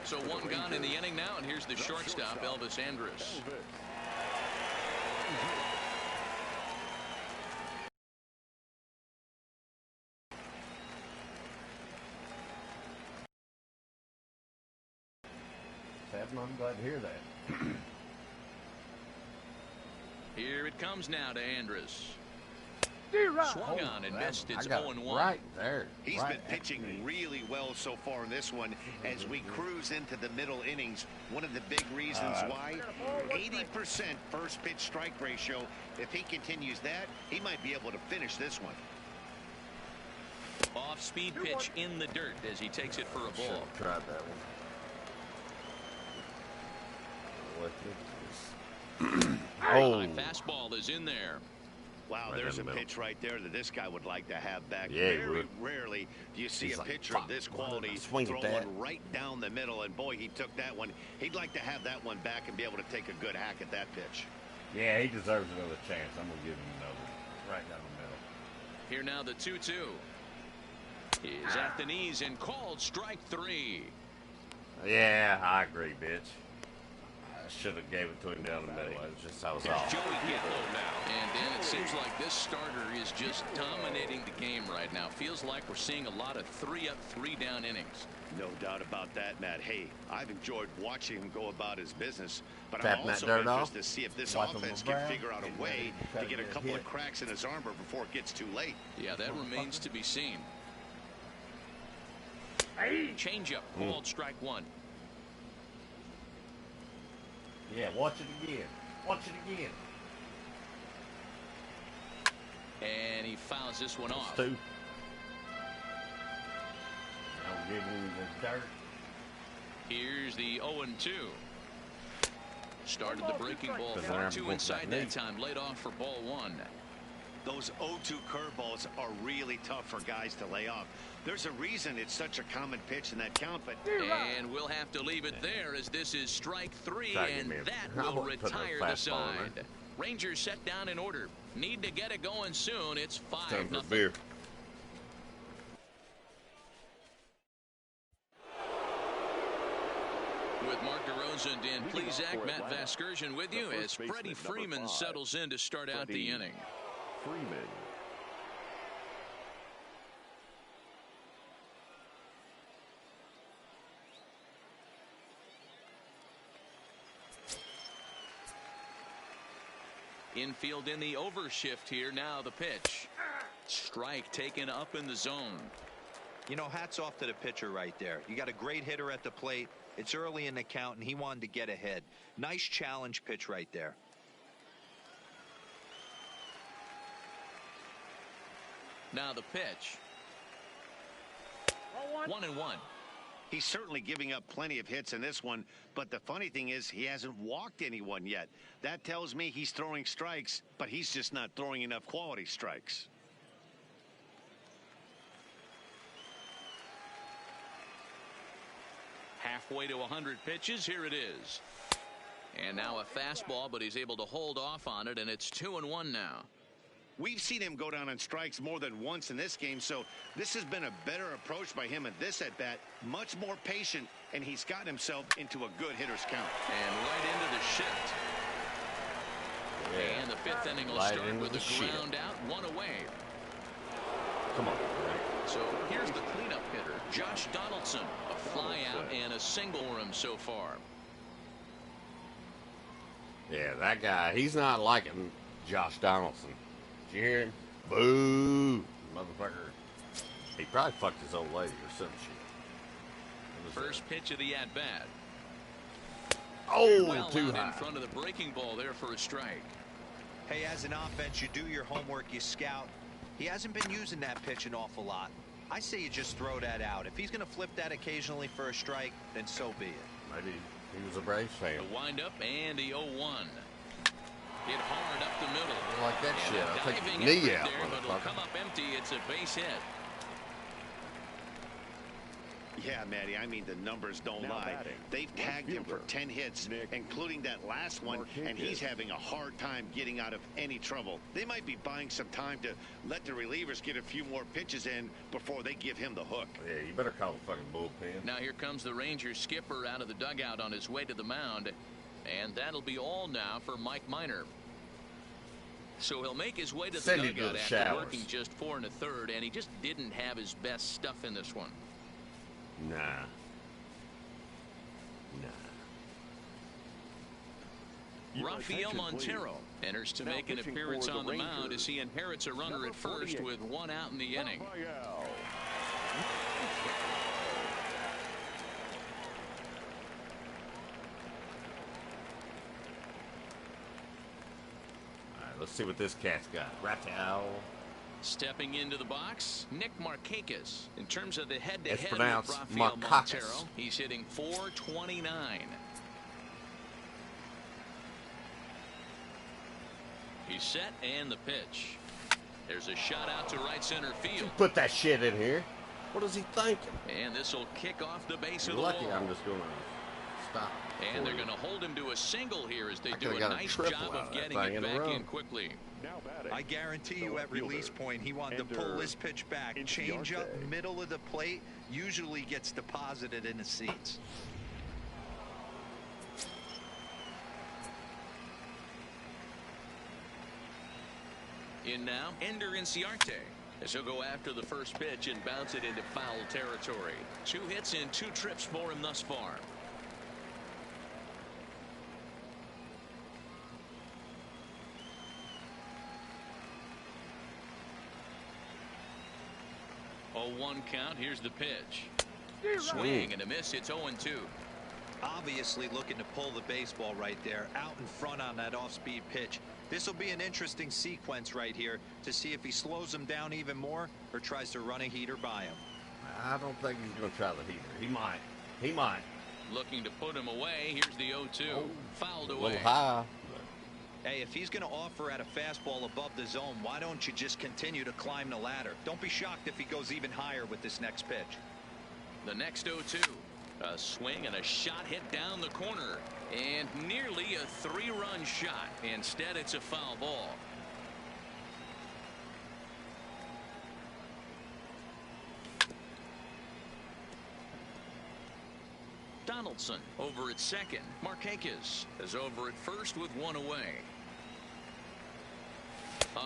Speaker 3: So 1 gone in the inning now, and here's the shortstop, Elvis Andrus.
Speaker 2: I'm glad to hear that.
Speaker 3: Here it comes now to Andrus.
Speaker 8: Swung
Speaker 3: on and missed. It's 0-1.
Speaker 2: Right there.
Speaker 4: He's been pitching really well so far in this one. As we cruise into the middle innings, one of the big reasons why 80% first pitch strike ratio. If he continues that, he might be able to finish this one.
Speaker 3: Off speed pitch in the dirt as he takes it for a ball.
Speaker 2: Tried that one.
Speaker 3: High fastball is in there.
Speaker 4: Wow,
Speaker 2: Right
Speaker 4: there's a
Speaker 2: in the middle.
Speaker 4: pitch right there that this guy would like to have back.
Speaker 2: Yeah, he
Speaker 4: Very
Speaker 2: would.
Speaker 4: rarely do you see
Speaker 2: He's
Speaker 4: a
Speaker 2: like,
Speaker 4: pitcher
Speaker 2: "Fuck,
Speaker 4: of this
Speaker 2: why didn't I
Speaker 4: quality
Speaker 2: swing
Speaker 4: throw
Speaker 2: at that?"
Speaker 4: one right down the middle, and boy, he took that one. He'd like to have that one back and be able to take a good hack at that pitch.
Speaker 2: Yeah, he deserves another chance. I'm going to give him another right down the middle.
Speaker 3: Here now the 2-2. Is at the knees and called strike 3.
Speaker 2: Yeah, I agree, bitch. I should have gave it to him down the middle. It was just I was off.
Speaker 3: Joey Gallo now. And then it seems like this starter is just dominating the game right now. Feels like we're seeing a lot of 3-up, 3-down innings.
Speaker 4: No doubt about that, Matt. Hey, I've enjoyed watching him go about his business, but
Speaker 2: Tapping
Speaker 4: I'm
Speaker 2: that
Speaker 4: also
Speaker 2: dirt
Speaker 4: interested
Speaker 2: off,
Speaker 4: to see if this
Speaker 2: wipe him
Speaker 4: offense can
Speaker 2: around,
Speaker 4: figure out a way
Speaker 2: try
Speaker 4: to get a
Speaker 2: get a
Speaker 4: couple of
Speaker 2: hit.
Speaker 4: cracks in his armor before it gets too late.
Speaker 3: Yeah, that remains to be seen. Changeup called strike 1.
Speaker 2: Yeah, watch it again. Watch it again.
Speaker 3: And he fouls this one off.
Speaker 2: 2. I'll give him the dirt.
Speaker 3: Here's the 0-2. Started the breaking ball far too inside that time. Laid off for ball 1.
Speaker 4: Those 0-2 curveballs are really tough for guys to lay off. There's a reason it's such a common pitch in that count, but
Speaker 3: And we'll have to leave it there as this is strike 3,
Speaker 2: Try to
Speaker 3: and
Speaker 2: give me
Speaker 3: that
Speaker 2: I
Speaker 3: will
Speaker 2: won't put no
Speaker 3: retire the
Speaker 2: fastball in
Speaker 3: side. Rangers set down in order. Need to get it going soon. It's
Speaker 2: Time for
Speaker 3: 5-0.
Speaker 2: beer.
Speaker 3: With Mark DeRosa and Dan Plesac, Matt Vasgersian with you as Freddie Freeman settles in to start out the inning.
Speaker 5: Freeman.
Speaker 3: Infield in the overshift here. Now the pitch. Strike taken up in the zone.
Speaker 7: You know, hats off to the pitcher right there. You got a great hitter at the plate. It's early in the count, and he wanted to get ahead. Nice challenge pitch right there.
Speaker 3: Now the pitch. 1-1.
Speaker 4: he's certainly giving up plenty of hits in this one. But the funny thing is he hasn't walked anyone yet. That tells me he's throwing strikes, but he's just not throwing enough quality strikes.
Speaker 3: Halfway to 100 pitches. Here it is. And now a fastball, but he's able to hold off on it, and it's 2-1 now.
Speaker 4: We've seen him go down on strikes more than once in this game, so this has been a better approach by him at this at-bat. Much more patient, and he's gotten himself into a good hitter's count.
Speaker 3: And right into the shift.
Speaker 2: Yeah.
Speaker 3: And the fifth inning will
Speaker 2: Right
Speaker 3: start
Speaker 2: into
Speaker 3: with
Speaker 2: the
Speaker 3: a ground out, one away.
Speaker 2: Come on.
Speaker 3: So here's the cleanup hitter, Josh Donaldson. A fly out and a single for him so far.
Speaker 2: Yeah, that guy, he's not liking Josh Donaldson. Did you hear him? Boo! Motherfucker. He probably fucked his old lady or some shit.
Speaker 3: First pitch of the at-bat.
Speaker 2: Oh,
Speaker 3: well
Speaker 2: too
Speaker 3: out
Speaker 2: high.
Speaker 3: in front of the breaking ball there for a strike.
Speaker 7: Hey, as an offense, you do your homework, you scout. He hasn't been using that pitch an awful lot. I say you just throw that out. If he's going to flip that occasionally for a strike, then so be it.
Speaker 2: Maybe he was a Braves fan.
Speaker 3: The windup and the 0-1. Hit hard up the middle.
Speaker 2: I like that
Speaker 3: And
Speaker 2: shit.
Speaker 3: a
Speaker 2: I'll take
Speaker 3: diving
Speaker 2: your knee
Speaker 3: effort
Speaker 2: out,
Speaker 3: there, but it'll
Speaker 2: motherfucker.
Speaker 3: come up empty. It's a base hit.
Speaker 4: Yeah, Matty, I mean, the numbers don't
Speaker 5: Now
Speaker 4: lie.
Speaker 5: batting,
Speaker 4: They've tagged him for
Speaker 5: fielder,
Speaker 4: 10 hits, including that last one, and he's having a hard time getting out of any trouble. They might be buying some time to let the relievers get a few more pitches in before they give him the hook.
Speaker 2: Yeah, you better call the fucking bullpen.
Speaker 3: Now here comes the Rangers skipper out of the dugout on his way to the mound. And that'll be all now for Mike Minor. So he'll make his way to the
Speaker 2: Send him to
Speaker 3: dugout
Speaker 2: the
Speaker 3: after
Speaker 2: showers.
Speaker 3: working just 4 1/3, and he just didn't have his best stuff in this one.
Speaker 2: Nah.
Speaker 3: Rafael Montero enters to make an appearance on the mound as he inherits a runner at first with 1 out in the inning.
Speaker 2: All right, let's see what this cat's got. Rafael.
Speaker 3: Stepping into the box, Nick Markakis. In terms of the
Speaker 2: It's
Speaker 3: head-to-head with
Speaker 2: pronounced
Speaker 3: Rafael
Speaker 2: Markakis.
Speaker 3: Montero, he's hitting .429. He's set and the pitch. There's a shot out to right center field.
Speaker 2: Put that shit in here. What is he thinking?
Speaker 3: And this will kick off the base
Speaker 2: You're
Speaker 3: of the
Speaker 2: lucky
Speaker 3: wall.
Speaker 2: I'm just going to stop.
Speaker 3: And they're going to hold him to a single here as they
Speaker 2: I
Speaker 3: do
Speaker 2: could've
Speaker 3: a
Speaker 2: got a
Speaker 3: nice
Speaker 2: triple
Speaker 3: job
Speaker 2: out
Speaker 3: of
Speaker 2: of that
Speaker 3: getting
Speaker 2: thing
Speaker 3: it
Speaker 2: in a
Speaker 3: back
Speaker 2: row.
Speaker 3: in quickly.
Speaker 5: Now batting.
Speaker 7: I guarantee you at release point, he wanted to pull this pitch back. Change up, middle of the plate, usually gets deposited in the seats.
Speaker 3: In now, Ender Inciarte, as he'll go after the first pitch and bounce it into foul territory. 2 hits and 2 trips for him thus far. Oh, 1 count. Here's the pitch. Swing and a miss. It's 0-2.
Speaker 7: Obviously looking to pull the baseball right there out in front on that off-speed pitch. This will be an interesting sequence right here to see if he slows him down even more or tries to run a heater by him.
Speaker 2: I don't think he's going to try the heater. He might. He might.
Speaker 3: Looking to put him away. Here's the 0-2. Fouled
Speaker 2: A
Speaker 3: away.
Speaker 2: little high.
Speaker 7: Hey, if he's going to offer at a fastball above the zone, why don't you just continue to climb the ladder? Don't be shocked if he goes even higher with this next pitch.
Speaker 3: The next 0-2. A swing and a shot hit down the corner. And nearly a 3-run shot. Instead, it's a foul ball. Donaldson over at second. Markakis is over at first with 1 away.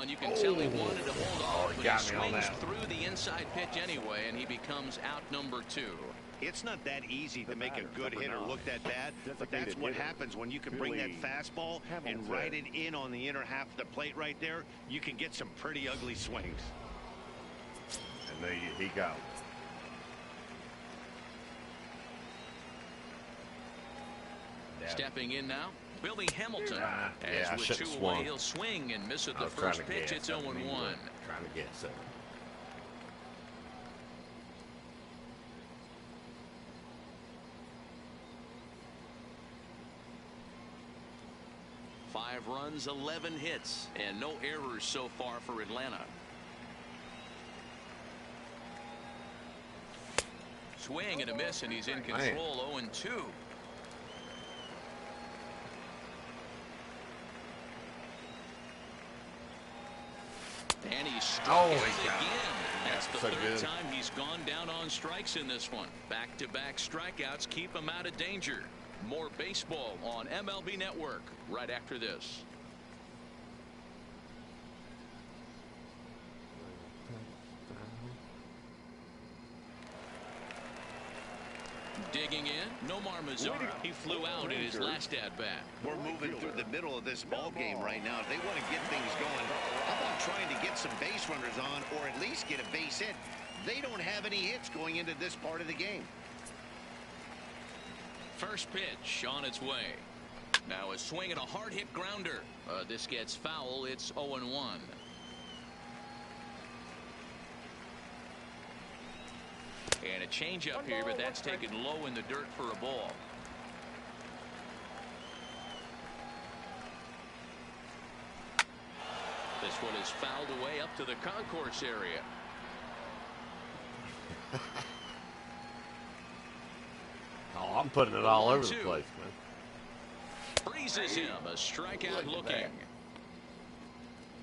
Speaker 3: And you can tell he wanted to hold on,
Speaker 2: he
Speaker 3: but
Speaker 2: got
Speaker 3: he
Speaker 2: me on
Speaker 3: swings
Speaker 2: that.
Speaker 3: through the inside pitch anyway, and he becomes out number 2.
Speaker 4: It's not that easy to make a good hitter look that bad, but that's what happens when you can bring that fastball and ride it in on the inner half of the plate right there. You can get some pretty ugly swings.
Speaker 2: And there he goes.
Speaker 3: Stepping in now, Billy Hamilton.
Speaker 2: Yeah, I
Speaker 3: As with
Speaker 2: should've
Speaker 3: 2
Speaker 2: swung.
Speaker 3: away, he'll swing and miss at
Speaker 2: I
Speaker 3: the
Speaker 2: was trying
Speaker 3: first
Speaker 2: to
Speaker 3: pitch.
Speaker 2: guess.
Speaker 3: It's
Speaker 2: That's what
Speaker 3: 0-1.
Speaker 2: he was trying to guess it.
Speaker 3: Five runs, 11 hits, and no errors so far for Atlanta. Swing and a miss, and he's in control. 0-2. And he's struck again.
Speaker 2: That's
Speaker 3: the
Speaker 2: so
Speaker 3: third
Speaker 2: good.
Speaker 3: time he's gone down on strikes in this one. Back-to-back strikeouts keep him out of danger. More baseball on MLB Network right after this. Digging in, Nomar Mazara. He flew out in his last at-bat.
Speaker 4: We're moving through the middle of this ball game right now. If they want to get things going, how about trying to get some base runners on or at least get a base hit? They don't have any hits going into this part of the game.
Speaker 3: First pitch on its way. Now a swing and a hard hit grounder. This gets foul. It's 0-1. And a changeup here, but that's taken low in the dirt for a ball. This one is fouled away up to the concourse area.
Speaker 2: Oh, I'm putting it all over the place, man.
Speaker 3: Freezes him. A strikeout looking.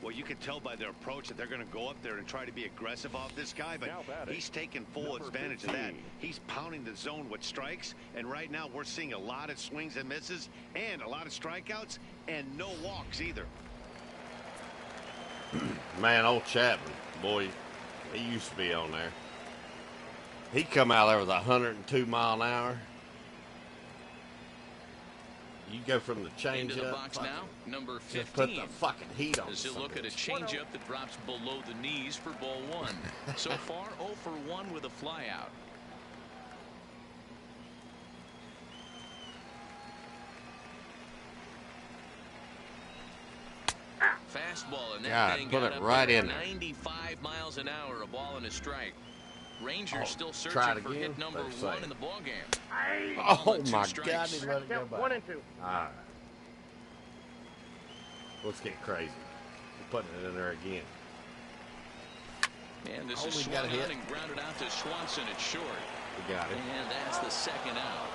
Speaker 4: Well, you can tell by their approach that they're going to go up there and try to be aggressive off this guy, but he's taking full advantage of that. He's pounding the zone with strikes, and right now we're seeing a lot of swings and misses and a lot of strikeouts and no walks either.
Speaker 2: Man, old Chapman, boy, he used to be on there. He come out there with 102 mile an hour. You go from the change
Speaker 3: into the
Speaker 2: up,
Speaker 3: box now, number 15.
Speaker 2: Put the fucking heat on.
Speaker 3: As he'll look at a changeup that drops below the knees for ball one. So far, 0 for 1 with a flyout. Fastball, and that thing
Speaker 2: put
Speaker 3: got
Speaker 2: it
Speaker 3: up
Speaker 2: right
Speaker 3: there,
Speaker 2: in there.
Speaker 3: 95 miles an hour, a ball and a strike. Rangers still
Speaker 2: try
Speaker 3: searching
Speaker 2: it
Speaker 3: for
Speaker 2: again,
Speaker 3: hit number
Speaker 2: they
Speaker 3: 1
Speaker 2: say.
Speaker 3: in the ball game.
Speaker 2: Oh my God! He let it go by.
Speaker 8: 1 and 2.
Speaker 2: All right, let's get crazy. We're putting it in there again.
Speaker 3: And this is swung on and grounded out to Swanson at short.
Speaker 2: We got it.
Speaker 3: And that's the second out.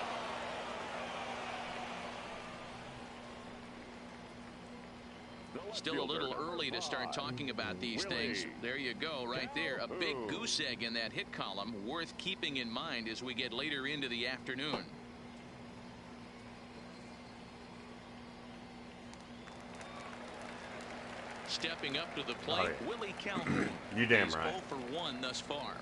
Speaker 3: Still a little early to start talking about these things. There you go, right there. A big goose egg in that hit column, worth keeping in mind as we get later into the afternoon. Stepping up to the plate, Willie Calhoun.
Speaker 2: You damn
Speaker 3: He's
Speaker 2: right.
Speaker 3: 0 for 1 thus far.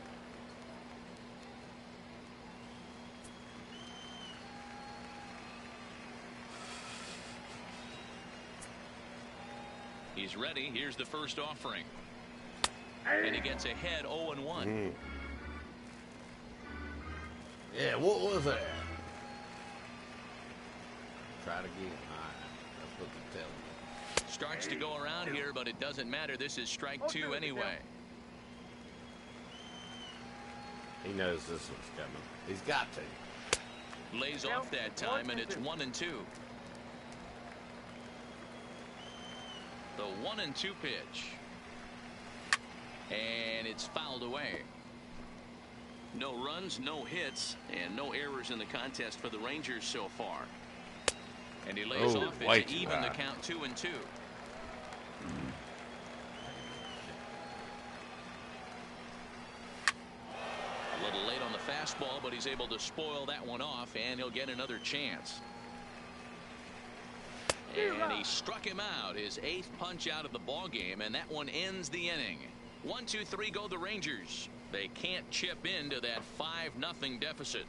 Speaker 3: He's ready. Here's the first offering. And he gets ahead 0-1.
Speaker 2: Yeah, what was that? Try it again. All right. That's what they're telling me.
Speaker 3: Starts to go around here, but it doesn't matter. This is strike 2 anyway.
Speaker 2: He knows this one's coming. He's got to.
Speaker 3: Lays off that time, and it's 1-2. The 1-2 pitch. And it's fouled away. No runs, no hits, and no errors in the contest for the Rangers so far. And he lays off it to even the count 2-2. A little late on the fastball, but he's able to spoil that one off, and he'll get another chance. And he struck him out, his 8th punch out of the ball game, and that one ends the inning. 1-2-3 go the Rangers. They can't chip into that 5-0 deficit.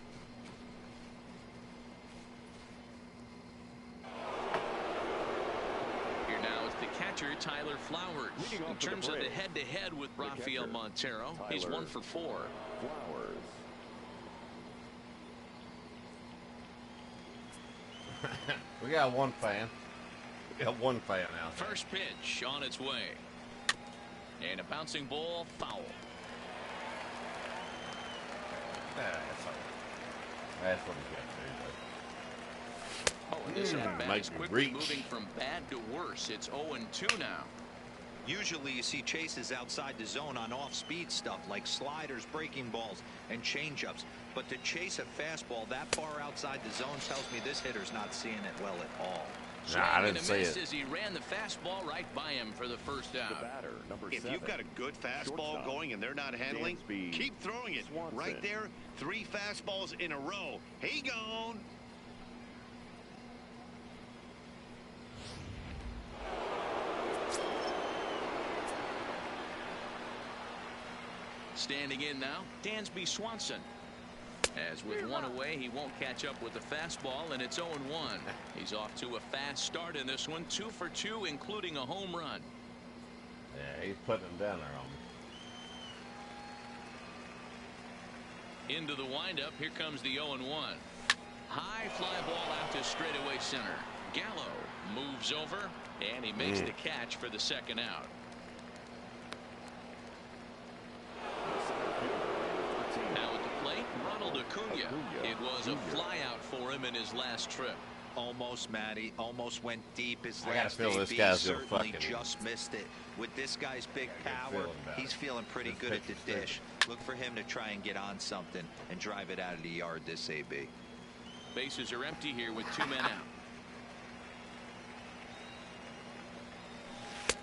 Speaker 3: Here now is the catcher, Tyler Flowers. In terms of the head-to-head with Rafael Montero, he's 1 for 4.
Speaker 5: Flowers.
Speaker 2: We got one fan. We got one fan out there.
Speaker 3: First pitch on its way. And a bouncing ball, foul.
Speaker 2: That's what he's got to do.
Speaker 3: Oh, and this at-bat is quickly
Speaker 2: reach.
Speaker 3: moving from bad to worse. It's 0-2 now.
Speaker 7: Usually you see chases outside the zone on off-speed stuff like sliders, breaking balls, and changeups. But to chase a fastball that far outside the zone tells me this hitter's not seeing it well at all.
Speaker 2: I didn't see it.
Speaker 3: As he ran the fastball right by him for the first out.
Speaker 5: Batter, number
Speaker 4: If
Speaker 5: 7.
Speaker 4: you've got a good fastball
Speaker 5: Shortstop.
Speaker 4: going and they're not handling,
Speaker 5: Dansby
Speaker 4: keep throwing it.
Speaker 5: Swanson.
Speaker 4: Right there, 3 fastballs in a row. He gone.
Speaker 3: Standing in now, Dansby Swanson. As with one away, he won't catch up with the fastball, and it's 0-1. He's off to a fast start in this one, 2 for 2, including a home run.
Speaker 2: Yeah, he's putting him down there on me.
Speaker 3: Into the windup, here comes the 0-1. High fly ball out to straightaway center. Gallo moves over, and he makes the catch for the second out. Now at the plate, Acuna. It was a fly out for him in his last trip.
Speaker 7: Almost, Matty. Almost went deep. His
Speaker 2: I gotta
Speaker 7: last
Speaker 2: feel this
Speaker 7: AB
Speaker 2: guy's gonna
Speaker 7: certainly
Speaker 2: fucking
Speaker 7: just missed it. With this guy's big power,
Speaker 2: feeling about
Speaker 7: he's
Speaker 2: it.
Speaker 7: feeling pretty
Speaker 2: This
Speaker 7: good at the
Speaker 2: pitcher's good.
Speaker 7: dish. Look for him to try and get on something and drive it out of the yard this AB.
Speaker 3: Bases are empty here with 2 men out.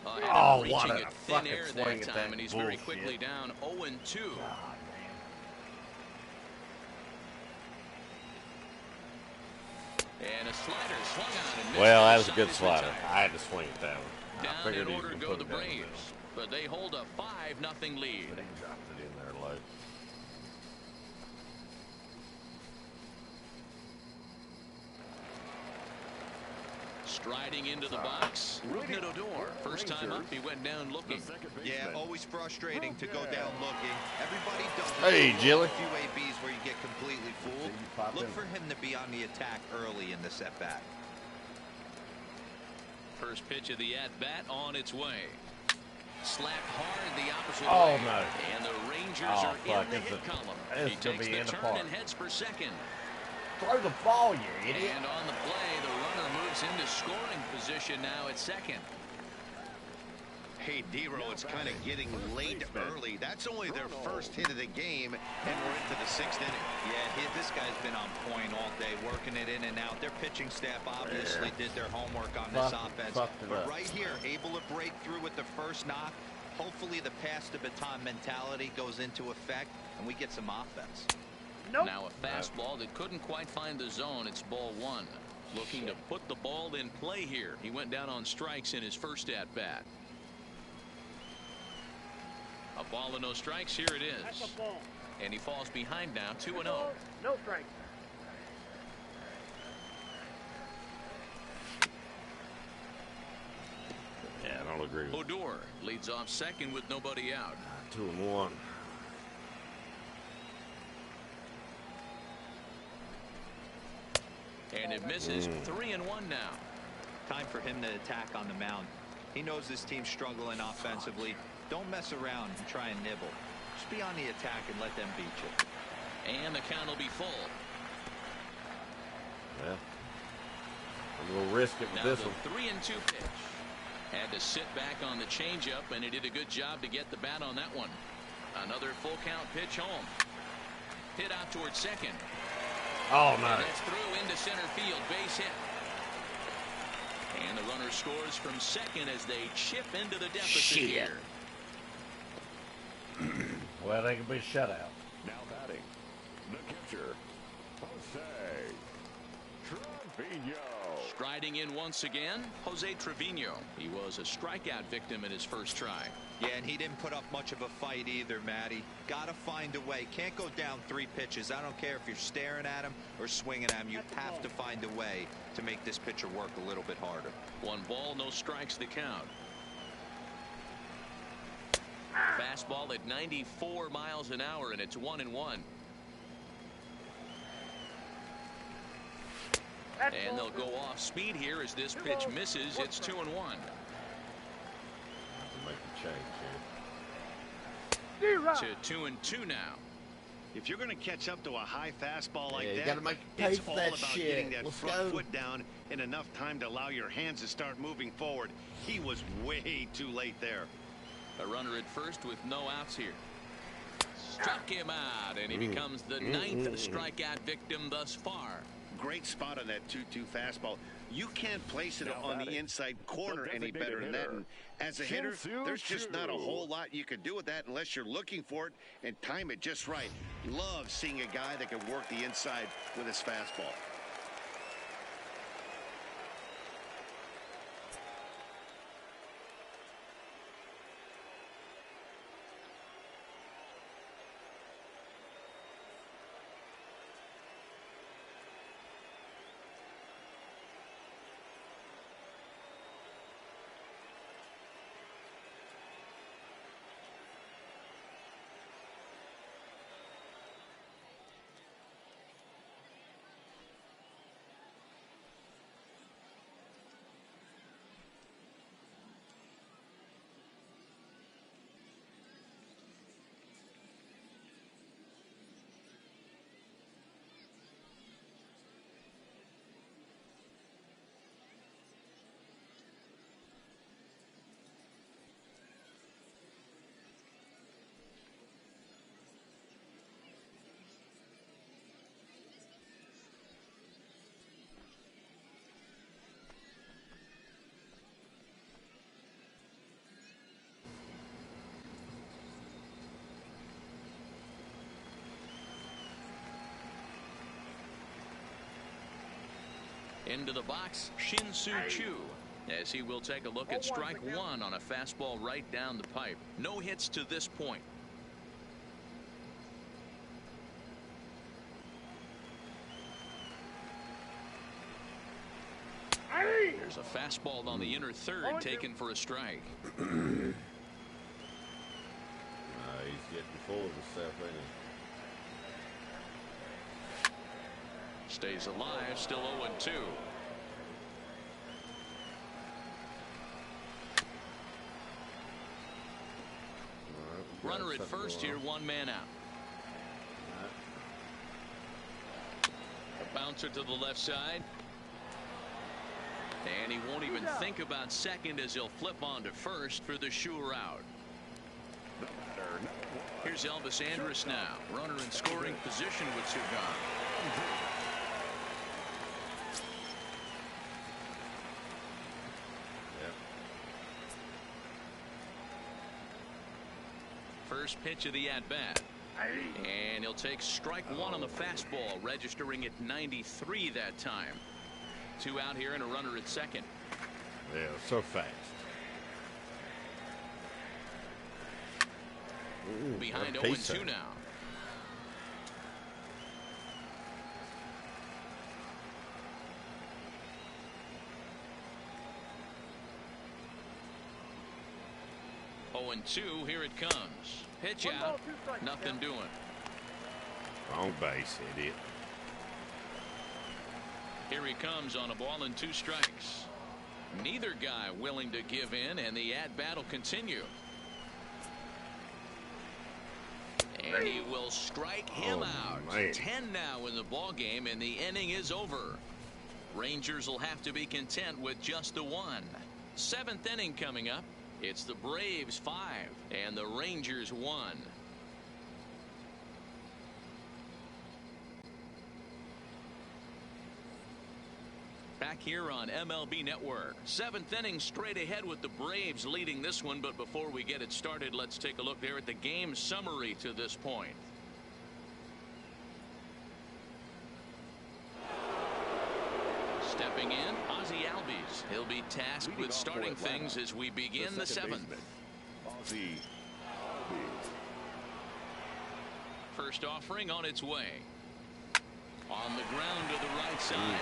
Speaker 2: Oh,
Speaker 3: Reaching
Speaker 2: what a
Speaker 3: at thin
Speaker 2: fucking
Speaker 3: air
Speaker 2: swing
Speaker 3: that
Speaker 2: at
Speaker 3: time,
Speaker 2: that
Speaker 3: and he's very
Speaker 2: bullshit.
Speaker 3: quickly down 0-2. And a slider swung on and missed.
Speaker 2: Well, that was a
Speaker 3: Side
Speaker 2: good
Speaker 3: is
Speaker 2: slider.
Speaker 3: retired.
Speaker 2: I had to swing it down. I
Speaker 3: Down
Speaker 2: figured
Speaker 3: in
Speaker 2: he was
Speaker 3: order
Speaker 2: gonna
Speaker 3: go
Speaker 2: put
Speaker 3: the
Speaker 2: it down the middle.
Speaker 3: Braves, but they hold a 5-0 lead.
Speaker 2: But he dropped it in there low.
Speaker 3: Striding into the box, Rougned Odor. First time up, he went down looking.
Speaker 7: Yeah, always frustrating to go down looking. Everybody does it.
Speaker 2: Hey, Jilly.
Speaker 7: A few ABs where you get completely fooled.
Speaker 2: you pop
Speaker 7: Look
Speaker 2: in.
Speaker 7: for him to be on the attack early in the setback.
Speaker 3: First pitch of the at-bat on its way. Slapped hard the opposite
Speaker 2: Oh,
Speaker 3: way.
Speaker 2: no.
Speaker 3: And the Rangers
Speaker 2: Oh,
Speaker 3: are
Speaker 2: fuck,
Speaker 3: in the
Speaker 2: it's
Speaker 3: hit
Speaker 2: a-
Speaker 3: column.
Speaker 2: it's
Speaker 3: He
Speaker 2: gonna
Speaker 3: takes
Speaker 2: be
Speaker 3: the
Speaker 2: in the
Speaker 3: turn
Speaker 2: park.
Speaker 3: and heads for second.
Speaker 2: Throw the ball, you idiot.
Speaker 3: And on the play, the runner moves into scoring position now at second.
Speaker 4: Hey, D-Row, it's kind of getting late early. That's only their first hit of the game, and we're into the 6th inning.
Speaker 7: Yeah, this guy's been on point all day, working it in and out. Their pitching staff obviously did their homework on this offense.
Speaker 2: fucked it
Speaker 7: But
Speaker 2: up.
Speaker 7: right here, able to break through with the first knock. Hopefully the pass to baton mentality goes into effect, and we get some offense.
Speaker 8: Nope.
Speaker 3: Now a fastball that couldn't quite find the zone. It's ball 1. Looking to put the ball in play here. He went down on strikes in his first at-bat. A ball and no strikes. Here it
Speaker 8: That's
Speaker 3: is.
Speaker 8: a ball.
Speaker 3: And he falls behind now, 2-0.
Speaker 8: No strike.
Speaker 2: Yeah, I don't agree with
Speaker 3: Odor leads off second with nobody out.
Speaker 2: 2-1.
Speaker 3: And it misses. 3-1 now.
Speaker 7: Time for him to attack on the mound. He knows this team's struggling offensively. Don't mess around and try and nibble. Just be on the attack and let them beat you.
Speaker 3: And the count will be full.
Speaker 2: Yeah. I'm going to risk it with
Speaker 3: Now
Speaker 2: this
Speaker 3: the
Speaker 2: one.
Speaker 3: 3-2 pitch. Had to sit back on the changeup, and he did a good job to get the bat on that one. Another full count pitch home. Hit out towards second.
Speaker 2: Oh,
Speaker 3: And
Speaker 2: no.
Speaker 3: that's through into center field. Base hit. And the runner scores from second as they chip into the deficit
Speaker 2: Shit.
Speaker 3: here.
Speaker 2: Well, they could be shut out.
Speaker 5: Now batting, the catcher, Jose Trevino.
Speaker 3: Striding in once again, Jose Trevino. He was a strikeout victim in his first try.
Speaker 7: Yeah, and he didn't put up much of a fight either, Matty. Got to find a way. Can't go down 3 pitches. I don't care if you're staring at him or swinging at him. You have to find a way to make this pitcher work a little bit harder.
Speaker 3: 1 ball, no strikes to count. Fastball at 94 miles an hour, and it's 1-1. And they'll go off speed here as this pitch misses. It's 2-1.
Speaker 2: Make a change
Speaker 3: To 2-2 now.
Speaker 4: If you're going to catch up to a high fastball like
Speaker 2: Yeah, you
Speaker 4: that,
Speaker 2: gotta make it pay
Speaker 4: it's
Speaker 2: for
Speaker 4: all
Speaker 2: that
Speaker 4: about
Speaker 2: shit.
Speaker 4: getting that
Speaker 2: Let's
Speaker 4: front
Speaker 2: go.
Speaker 4: foot down in enough time to allow your hands to start moving forward. He was way too late there.
Speaker 3: A runner at first with no outs here. Struck him out, and he becomes the 9th strikeout victim thus far.
Speaker 4: great spot on that 2-2 fastball. You can't place it on the inside corner any better than that. And as a hitter, there's just not a whole lot you can do with that unless you're looking for it and time it just right. Love seeing a guy that can work the inside with his fastball.
Speaker 3: Into the box, Shin-Soo Choo, as he will take a look at strike one on a fastball right down the pipe. No hits to this point. There's a fastball on the inner third taken for a strike.
Speaker 2: He's getting full of himself, ain't he?
Speaker 3: Stays alive, still 0-2. Runner at first here, one man out. A bouncer to the left side. And he won't even think about second as he'll flip on to first for the sure out. Here's Elvis Andrus now. Runner in scoring position with two gone. First pitch of the at-bat. And he'll take strike one on the fastball, registering at 93 that time. Two out here and a runner at second.
Speaker 2: Yeah, so fast.
Speaker 3: Behind 0-2 now. And 2, here it comes. Pitch out. Nothing doing.
Speaker 2: Wrong base, idiot.
Speaker 3: Here he comes on a ball and 2 strikes. Neither guy willing to give in, and the at-bat will continue. And he will strike him out.
Speaker 2: Man.
Speaker 3: 10 now in the ball game, and the inning is over. Rangers will have to be content with just the one. 7th inning coming up. It's the Braves 5 and the Rangers 1. Back here on MLB Network. 7th inning straight ahead with the Braves leading this one. But before we get it started, let's take a look there at the game summary to this point. Stepping in, Ozzie Albies. He'll be tasked with starting things as we begin the 7th. First offering on its way. On the ground to the right side.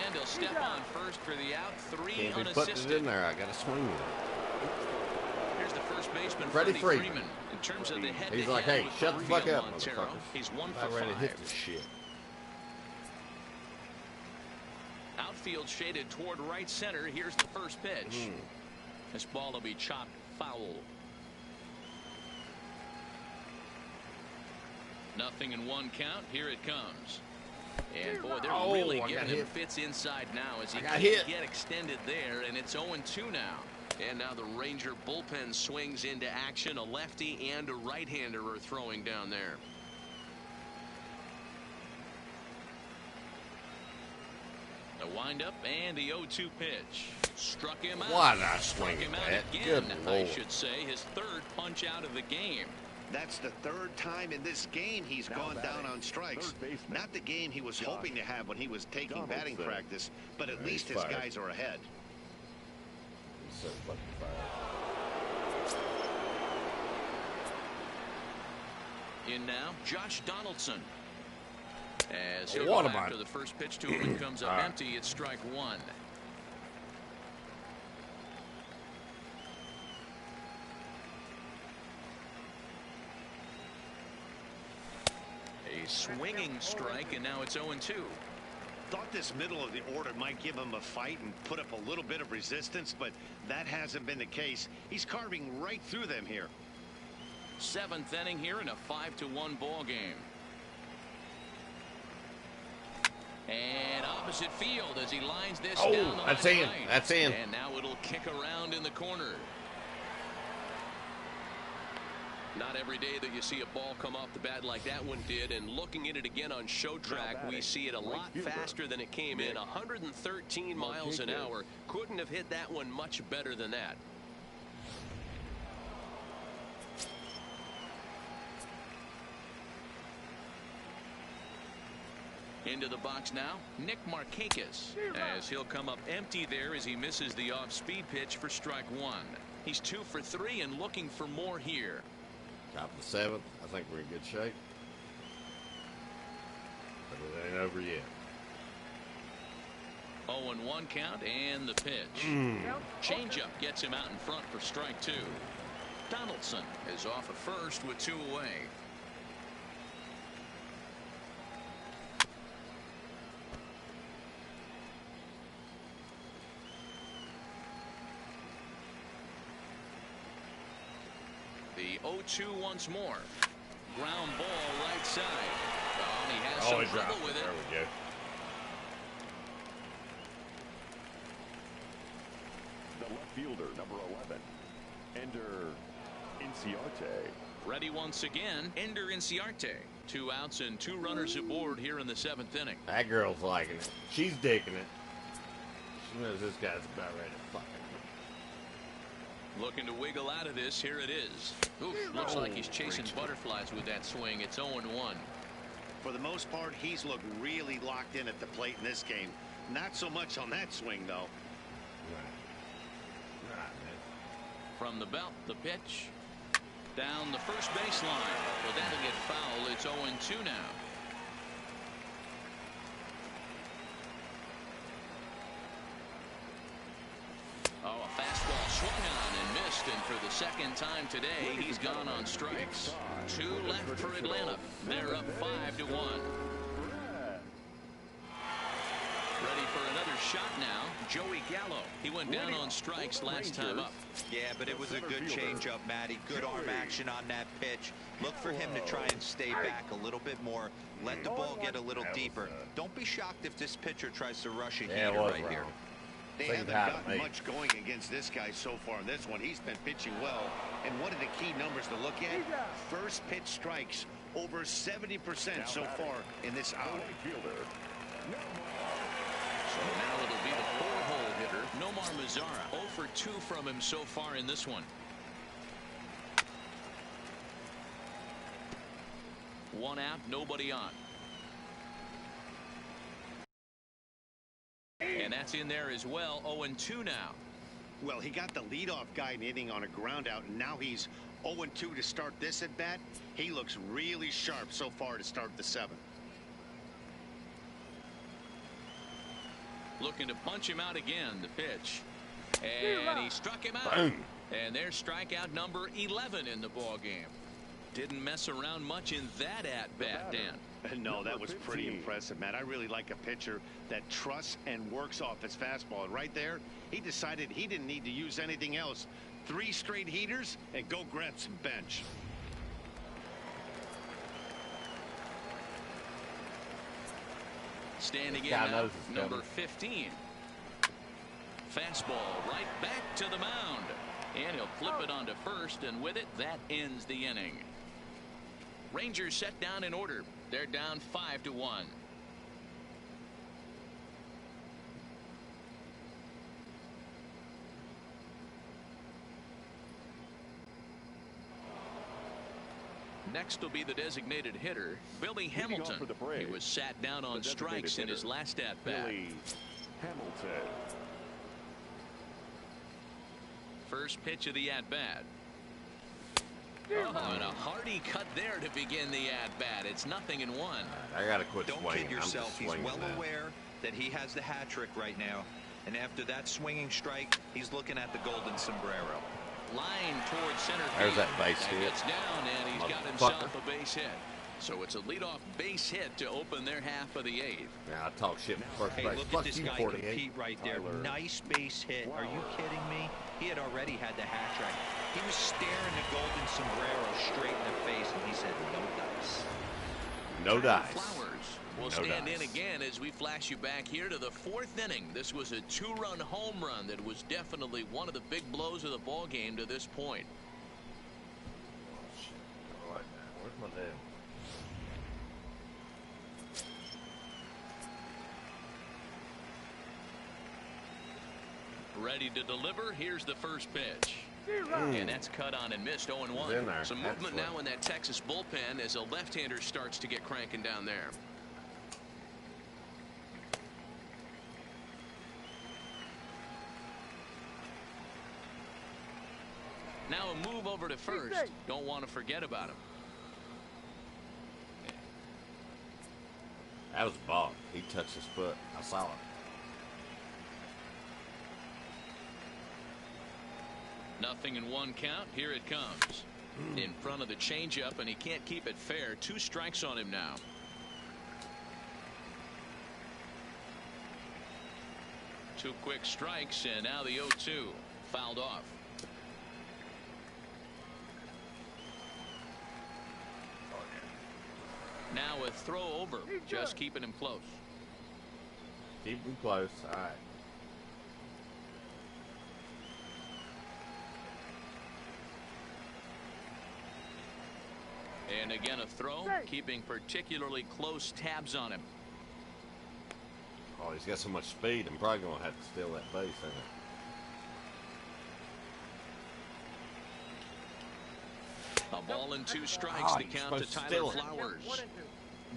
Speaker 3: And he'll step on first for the out. 3
Speaker 2: Can't be
Speaker 3: unassisted.
Speaker 2: putting it in there. I got to swing it.
Speaker 3: Here's the first baseman,
Speaker 2: Freddie
Speaker 3: Freeman. In terms of the head-to-head,
Speaker 2: He's like, hey,
Speaker 3: with
Speaker 2: shut the fuck
Speaker 3: Rio
Speaker 2: up,
Speaker 3: Montero,
Speaker 2: motherfucker.
Speaker 3: He's 1
Speaker 2: I'm
Speaker 3: for
Speaker 2: ready to
Speaker 3: 5.
Speaker 2: hit this shit.
Speaker 3: Outfield shaded toward right center. Here's the first pitch. This ball will be chopped foul. Nothing in 1 count. Here it comes. And boy, they're really giving him fits inside now as he can't get extended there, and it's 0-2 now. And now the Ranger bullpen swings into action. A lefty and a right-hander are throwing down there. windup and the 0-2 pitch. Struck him out.
Speaker 2: What a swing
Speaker 3: him
Speaker 2: at
Speaker 3: out
Speaker 2: that.
Speaker 3: again,
Speaker 2: Good
Speaker 3: I
Speaker 2: Lord.
Speaker 3: should say. His third punch out of the game.
Speaker 4: That's the third time in this game he's gone down on strikes. Not the game he was hoping to have when he was taking batting practice, but at least his guys are ahead.
Speaker 2: He's so fucking fired.
Speaker 3: In now, Josh Donaldson. As he'll
Speaker 2: What
Speaker 3: go
Speaker 2: about
Speaker 3: after the first pitch to him and comes up empty, it's strike one. A swinging strike, and now it's 0-2.
Speaker 4: Thought this middle of the order might give him a fight and put up a little bit of resistance, but that hasn't been the case. He's carving right through them here.
Speaker 3: Seventh inning here in a 5-1 ball game. And opposite field as he lines this down the
Speaker 2: that's
Speaker 3: line
Speaker 2: in.
Speaker 3: right.
Speaker 2: That's in.
Speaker 3: And now it'll kick around in the corner.
Speaker 6: Not every day that you see a ball come off the bat like that one did, and looking at it again on show track, we see it a lot faster than it came in. 113 miles an hour. Couldn't have hit that one much better than that.
Speaker 3: Into the box now, Nick Markakis, as he'll come up empty there as he misses the off-speed pitch for strike one. He's 2 for 3 and looking for more here.
Speaker 2: Top of the seventh. I think we're in good shape. But it ain't over yet.
Speaker 3: 0-1 count and the pitch. Changeup gets him out in front for strike two. Donaldson is off at first with 2 away. The 0-2 once more. Ground ball right side. Oh, he has some trouble with it.
Speaker 2: There we go.
Speaker 5: The left fielder, number 11, Ender Inciarte.
Speaker 3: Ready once again, Ender Inciarte. 2 outs and 2 runners aboard here in the 7th inning.
Speaker 2: That girl's liking it. She's digging it. She knows this guy's about ready to fucking.
Speaker 3: Looking to wiggle out of this. Here it is. Oof, looks like he's chasing butterflies with that swing. It's 0-1.
Speaker 4: For the most part, he's looked really locked in at the plate in this game. Not so much on that swing, though.
Speaker 2: Right, man.
Speaker 3: From the belt, the pitch. Down the first baseline. Well, that'll get foul. It's 0-2 now. Oh, a fastball swung on and missed, and for the second time today, he's gone on strikes. 2 left for Atlanta. They're up 5-1. Ready for another shot now. Joey Gallo. He went down on strikes last time up.
Speaker 7: Yeah, but it was a good changeup, Matty. Good arm action on that pitch. Look for him to try and stay back a little bit more. Let the ball get a little deeper. Don't be shocked if this pitcher tries to rush a heater right here.
Speaker 4: They haven't gotten much going against this guy so far in this one. He's been pitching well. And one of the key numbers to look at, first pitch strikes over 70% so far in this outing.
Speaker 3: So now it'll be the 4-hole hitter, Nomar Mazara. 0 for 2 from him so far in this one. 1 out, nobody on. And that's in there as well. 0-2 now.
Speaker 4: Well, he got the leadoff guy in the inning on a ground out, and now he's 0-2 to start this at bat. He looks really sharp so far to start the 7th.
Speaker 3: Looking to punch him out again. The pitch. And he struck him out.
Speaker 2: Boom.
Speaker 3: And there's strikeout number 11 in the ball game. Didn't mess around much in that at-bat, Dan.
Speaker 4: No, that was pretty impressive, Matt. I really like a pitcher that trusts and works off his fastball. And right there, he decided he didn't need to use anything else. 3 straight heaters and go grab some bench.
Speaker 3: Standing in now, number 15. Fastball right back to the mound. And he'll flip it onto first, and with it, that ends the inning. Rangers set down in order. They're down 5-1. Next will be the designated hitter, Billy Hamilton. He was sat down on strikes in his last at-bat.
Speaker 5: Billy Hamilton.
Speaker 3: First pitch of the at-bat. Oh, and a hearty cut there to begin the at-bat. It's 0-1.
Speaker 2: I got to quit
Speaker 7: Don't
Speaker 2: swinging.
Speaker 7: kid yourself. He's well
Speaker 2: now.
Speaker 7: aware that he has the hat trick right now. And after that swinging strike, he's looking at the golden sombrero.
Speaker 3: Line towards center field.
Speaker 2: There's that base hit.
Speaker 3: Gets down, and he's got himself a base hit. So it's a leadoff base hit to open their half of the 8th.
Speaker 2: Now I talk shit for first
Speaker 7: Hey,
Speaker 2: base.
Speaker 7: look
Speaker 2: Fuck
Speaker 7: at this
Speaker 2: you,
Speaker 7: guy
Speaker 2: 48.
Speaker 7: compete right there.
Speaker 5: Tyler.
Speaker 7: Nice base hit. Are you kidding me? He had already had the hat trick. He was staring the golden sombrero straight in the face, and he said, no dice.
Speaker 2: No dice.
Speaker 3: Flowers will stand in again as we flash you back here to the 4th inning. This was a 2-run home run that was definitely one of the big blows of the ball game to this point.
Speaker 2: All right, where's my dad?
Speaker 3: Ready to deliver. Here's the first pitch. And that's cut on and missed. 0-1. Some movement now in that Texas bullpen as a left-hander starts to get cranking down there. Now a move over to first. Don't want to forget about him.
Speaker 2: That was a ball. He touched his foot. I saw it.
Speaker 3: Nothing in 1 count. Here it comes. In front of the changeup, and he can't keep it fair. 2 strikes on him now. Two quick strikes, and now the 0-2. Fouled off. Now a throw over. Just keeping him close.
Speaker 2: Keep him close. All right.
Speaker 3: And again a throw, keeping particularly close tabs on him.
Speaker 2: Oh, he's got so much speed. I'm probably going to have to steal that base, ain't I?
Speaker 3: A ball and 2 strikes. The count to Tyler Flowers.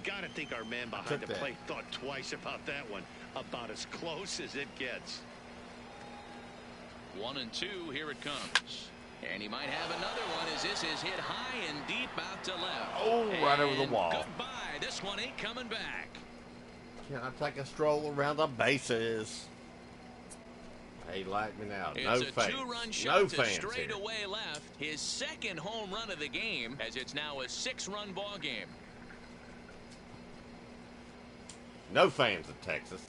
Speaker 4: Got to think our man behind the plate thought twice about that one. About as close as it gets.
Speaker 3: 1-2. Here it comes. And he might have another one as this is hit high and deep out to left.
Speaker 2: Oh, right over the wall.
Speaker 3: Goodbye. This one ain't coming back.
Speaker 2: Can I take a stroll around the bases? He liked me now.
Speaker 3: It's
Speaker 2: No
Speaker 3: a
Speaker 2: fans.
Speaker 3: 2-run shot
Speaker 2: No
Speaker 3: to
Speaker 2: fans
Speaker 3: straight
Speaker 2: here.
Speaker 3: away left. His 2nd home run of the game, as it's now a 6-run ball game.
Speaker 2: No fans in Texas.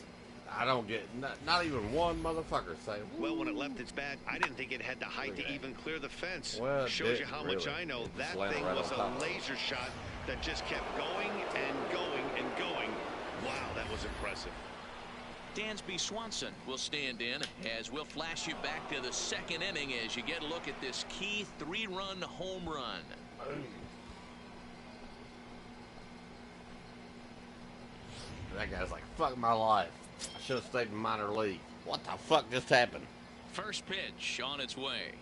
Speaker 2: I don't get not even one motherfucker saying.
Speaker 4: Well, when it left its bat, I didn't think it had the height to even clear the fence.
Speaker 2: Well, it
Speaker 4: shows you
Speaker 2: didn't,
Speaker 4: how much
Speaker 2: really.
Speaker 4: I know.
Speaker 2: It
Speaker 4: That
Speaker 2: just landed
Speaker 4: thing
Speaker 2: right
Speaker 4: was
Speaker 2: on top
Speaker 4: a
Speaker 2: of it.
Speaker 4: laser shot that just kept going and going and going. Wow, that was impressive.
Speaker 3: Dansby Swanson will stand in as we'll flash you back to the 2nd inning as you get a look at this key 3-run home run.
Speaker 2: That guy's like, fuck my life. I should have stayed in minor league. What the fuck just happened?
Speaker 3: First pitch on its way.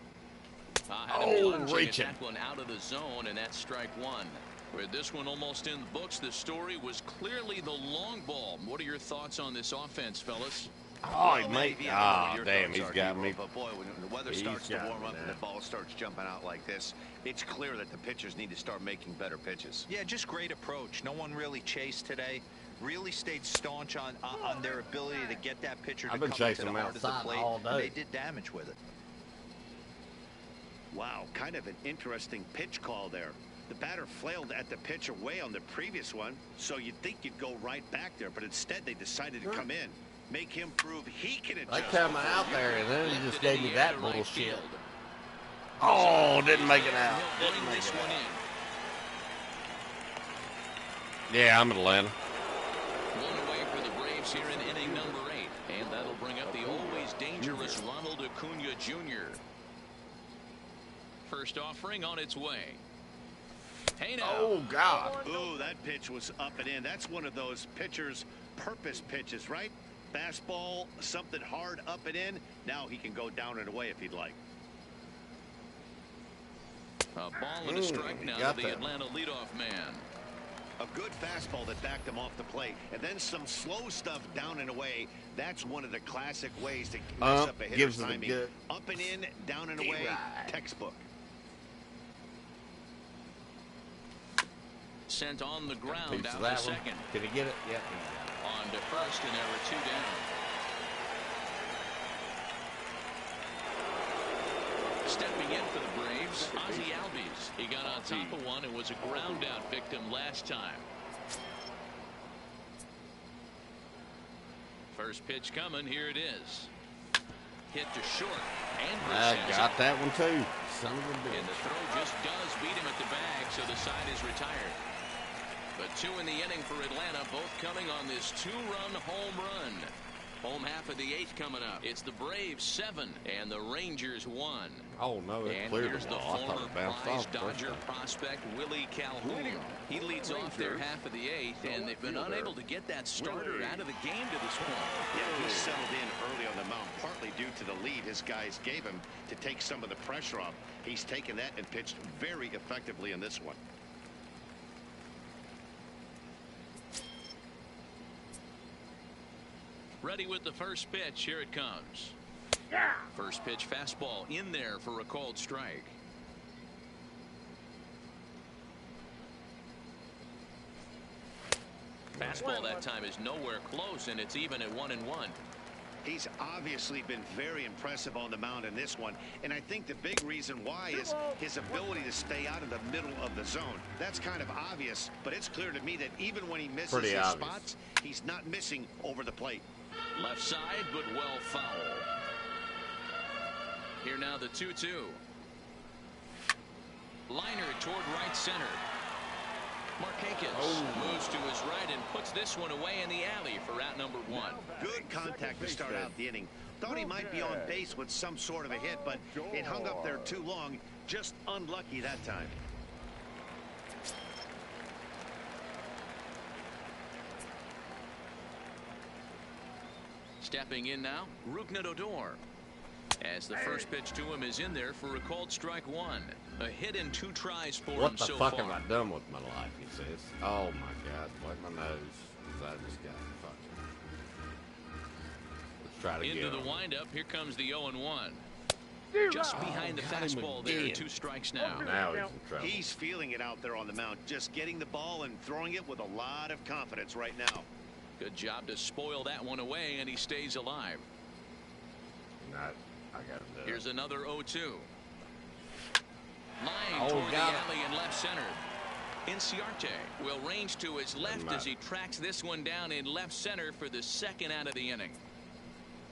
Speaker 2: Reaching.
Speaker 3: That one out of the zone, and that's strike 1. With this one almost in the books, the story was clearly the long ball. What are your thoughts on this offense, fellas?
Speaker 2: Oh, mate. Ah, damn, he's got me.
Speaker 4: But boy, when the weather starts to warm up and the ball starts jumping out like this, it's clear that the pitchers need to start making better pitches.
Speaker 7: Yeah, just great approach. No one really chased today. Really stayed staunch on their ability to get that pitcher to
Speaker 2: I've been
Speaker 7: come
Speaker 2: chasing
Speaker 7: to the
Speaker 2: him
Speaker 7: heart of the
Speaker 2: outside
Speaker 7: plate.
Speaker 2: all day.
Speaker 7: And they did damage with it.
Speaker 4: Wow, kind of an interesting pitch call there. The batter flailed at the pitch away on the previous one, so you'd think you'd go right back there, but instead they decided to come in, make him prove he can adjust.
Speaker 2: They come out there and then he just gave me that
Speaker 3: Right
Speaker 2: bullshit.
Speaker 3: field.
Speaker 2: Oh, didn't make it out.
Speaker 3: He'll
Speaker 2: Didn't
Speaker 3: bring
Speaker 2: make
Speaker 3: this
Speaker 2: it
Speaker 3: one
Speaker 2: out.
Speaker 3: in.
Speaker 2: Yeah, I'm in Atlanta.
Speaker 3: One away for the Braves here in inning number 8. And that'll bring up the always dangerous Ronald Acuna Jr. First offering on its way. Hey now.
Speaker 2: Oh, God.
Speaker 4: Ooh, that pitch was up and in. That's one of those pitchers' purpose pitches, right? Fastball, something hard up and in. Now he can go down and away if he'd like.
Speaker 3: A ball and a strike now to the Atlanta leadoff man.
Speaker 4: A good fastball that backed him off the plate, and then some slow stuff down and away. That's one of the classic ways to mess up a hitter's timing. Up and in, down and away, textbook.
Speaker 3: Sent on the ground out to second.
Speaker 2: Did he get it? Yep.
Speaker 3: On to first, and there were 2 down. Stepping in for the Braves, Ozzie Albies. He got on top of one and was a ground out victim last time. First pitch coming. Here it is. Hit to short.
Speaker 2: I got that one too. Son of a bitch.
Speaker 3: And the throw just does beat him at the bag, so the side is retired. But 2 in the inning for Atlanta, both coming on this 2-run home run. Home half of the 8th coming up. It's the Braves 7 and the Rangers 1.
Speaker 2: Oh no, it cleared the ball. I thought it bounced off.
Speaker 3: Dodger prospect Willie Calhoun. He leads off their half of the 8th, and they've been unable to get that starter out of the game to this point.
Speaker 4: Yeah, he settled in early on the mound, partly due to the lead his guys gave him to take some of the pressure off. He's taken that and pitched very effectively in this one.
Speaker 3: Ready with the first pitch. Here it comes. First pitch fastball in there for a called strike. Fastball that time is nowhere close, and it's even at 1-1.
Speaker 4: He's obviously been very impressive on the mound in this one, and I think the big reason why is his ability to stay out of the middle of the zone. That's kind of obvious, but it's clear to me that even when he misses his spots, he's not missing over the plate.
Speaker 3: Left side, but well foul. Here now the 2-2. Liner toward right center. Markakis moves to his right and puts this one away in the alley for out number 1.
Speaker 4: Good contact to start out the inning. Thought he might be on base with some sort of a hit, but it hung up there too long. Just unlucky that time.
Speaker 3: Stepping in now, Rougned Odor. As the first pitch to him is in there for a called strike 1. A hit in 2 tries for him so far.
Speaker 2: What the fuck have I done with my life, he says. Oh my God, wipe my nose. I just got fucked. Let's try to get
Speaker 3: into the windup. Here comes the 0-1. Just behind the fastball there. 2 strikes now.
Speaker 2: Now he's in trouble.
Speaker 4: He's feeling it out there on the mound. Just getting the ball and throwing it with a lot of confidence right now.
Speaker 3: Good job to spoil that one away, and he stays alive.
Speaker 2: I got him there.
Speaker 3: Here's another 0-2. Line toward the alley in left center. Inciarte will range to his left as he tracks this one down in left center for the 2nd out of the inning.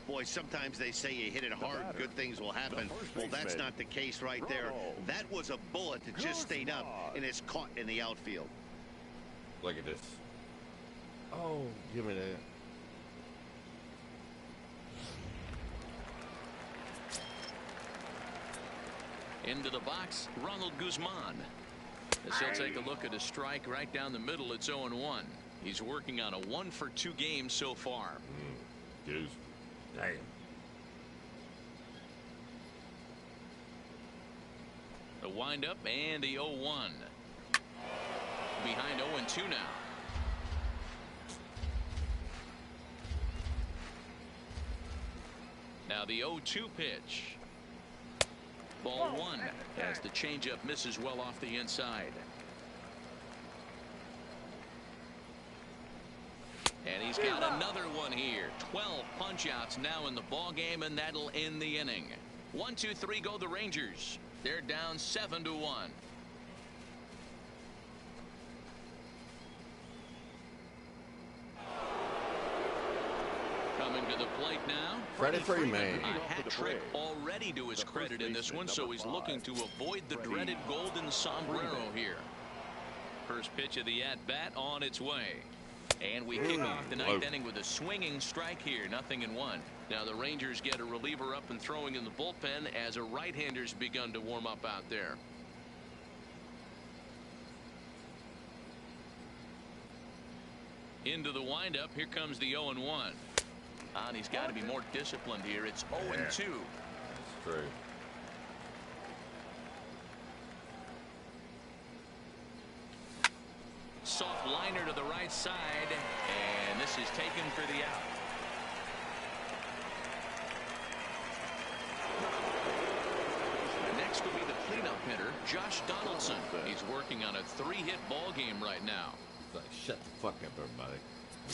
Speaker 4: Boy, sometimes they say you hit it hard, good things will happen. Well, that's not the case right there. That was a bullet that just stayed up and is caught in the outfield.
Speaker 2: Look at this. Oh, give me that.
Speaker 3: Into the box, Ronald Guzman. As he'll take a look at a strike right down the middle, it's 0-1. He's working on a 1-for-2 game so far.
Speaker 2: Goose. Damn.
Speaker 3: The windup and the 0-1. Behind 0-2 now. Now the 0-2 pitch. Ball 1 as the changeup misses well off the inside. And he's got another one here. 12 punch-outs now in the ball game, and that'll end the inning. 1-2-3 go the Rangers. They're down 7-1. Coming to the plate now,
Speaker 2: Freddie Freeman.
Speaker 3: A hat trick already to his credit in this one, so he's looking to avoid the dreaded golden sombrero here. First pitch of the at-bat on its way. And we kick off the 9th inning with a swinging strike here, 0-1. Now the Rangers get a reliever up and throwing in the bullpen as a right-hander's begun to warm up out there. Into the windup, here comes the 0-1. And he's got to be more disciplined here. It's 0-2.
Speaker 2: That's true.
Speaker 3: soft liner to the right side, and this is taken for the out. Next will be the cleanup hitter, Josh Donaldson. He's working on a 3-hit ball game right now.
Speaker 2: He's like, shut the fuck up, everybody.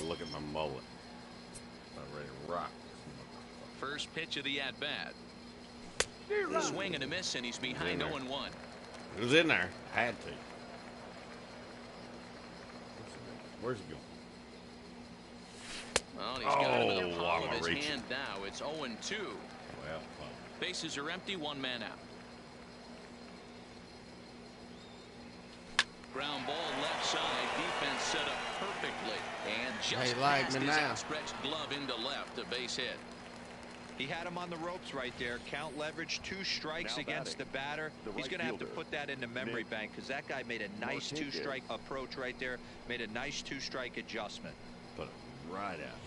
Speaker 2: Look at my mullet. I'm ready to rock.
Speaker 3: First pitch of the at-bat. Swing and a miss, and he's behind 0-1.
Speaker 2: It was in there. I had to. Where's he going?
Speaker 3: Well, he's got him in the palm of his hand now. It's 0-2.
Speaker 2: Well,
Speaker 3: bases are empty, 1 man out. Ground ball left side. Defense set up perfectly. And just passed his outstretched glove into left. A base hit.
Speaker 7: He had him on the ropes right there. Count leverage, 2 strikes against the batter. He's going to have to put that in the memory bank because that guy made a nice 2-strike approach right there. Made a nice 2-strike adjustment.
Speaker 2: Put it right out.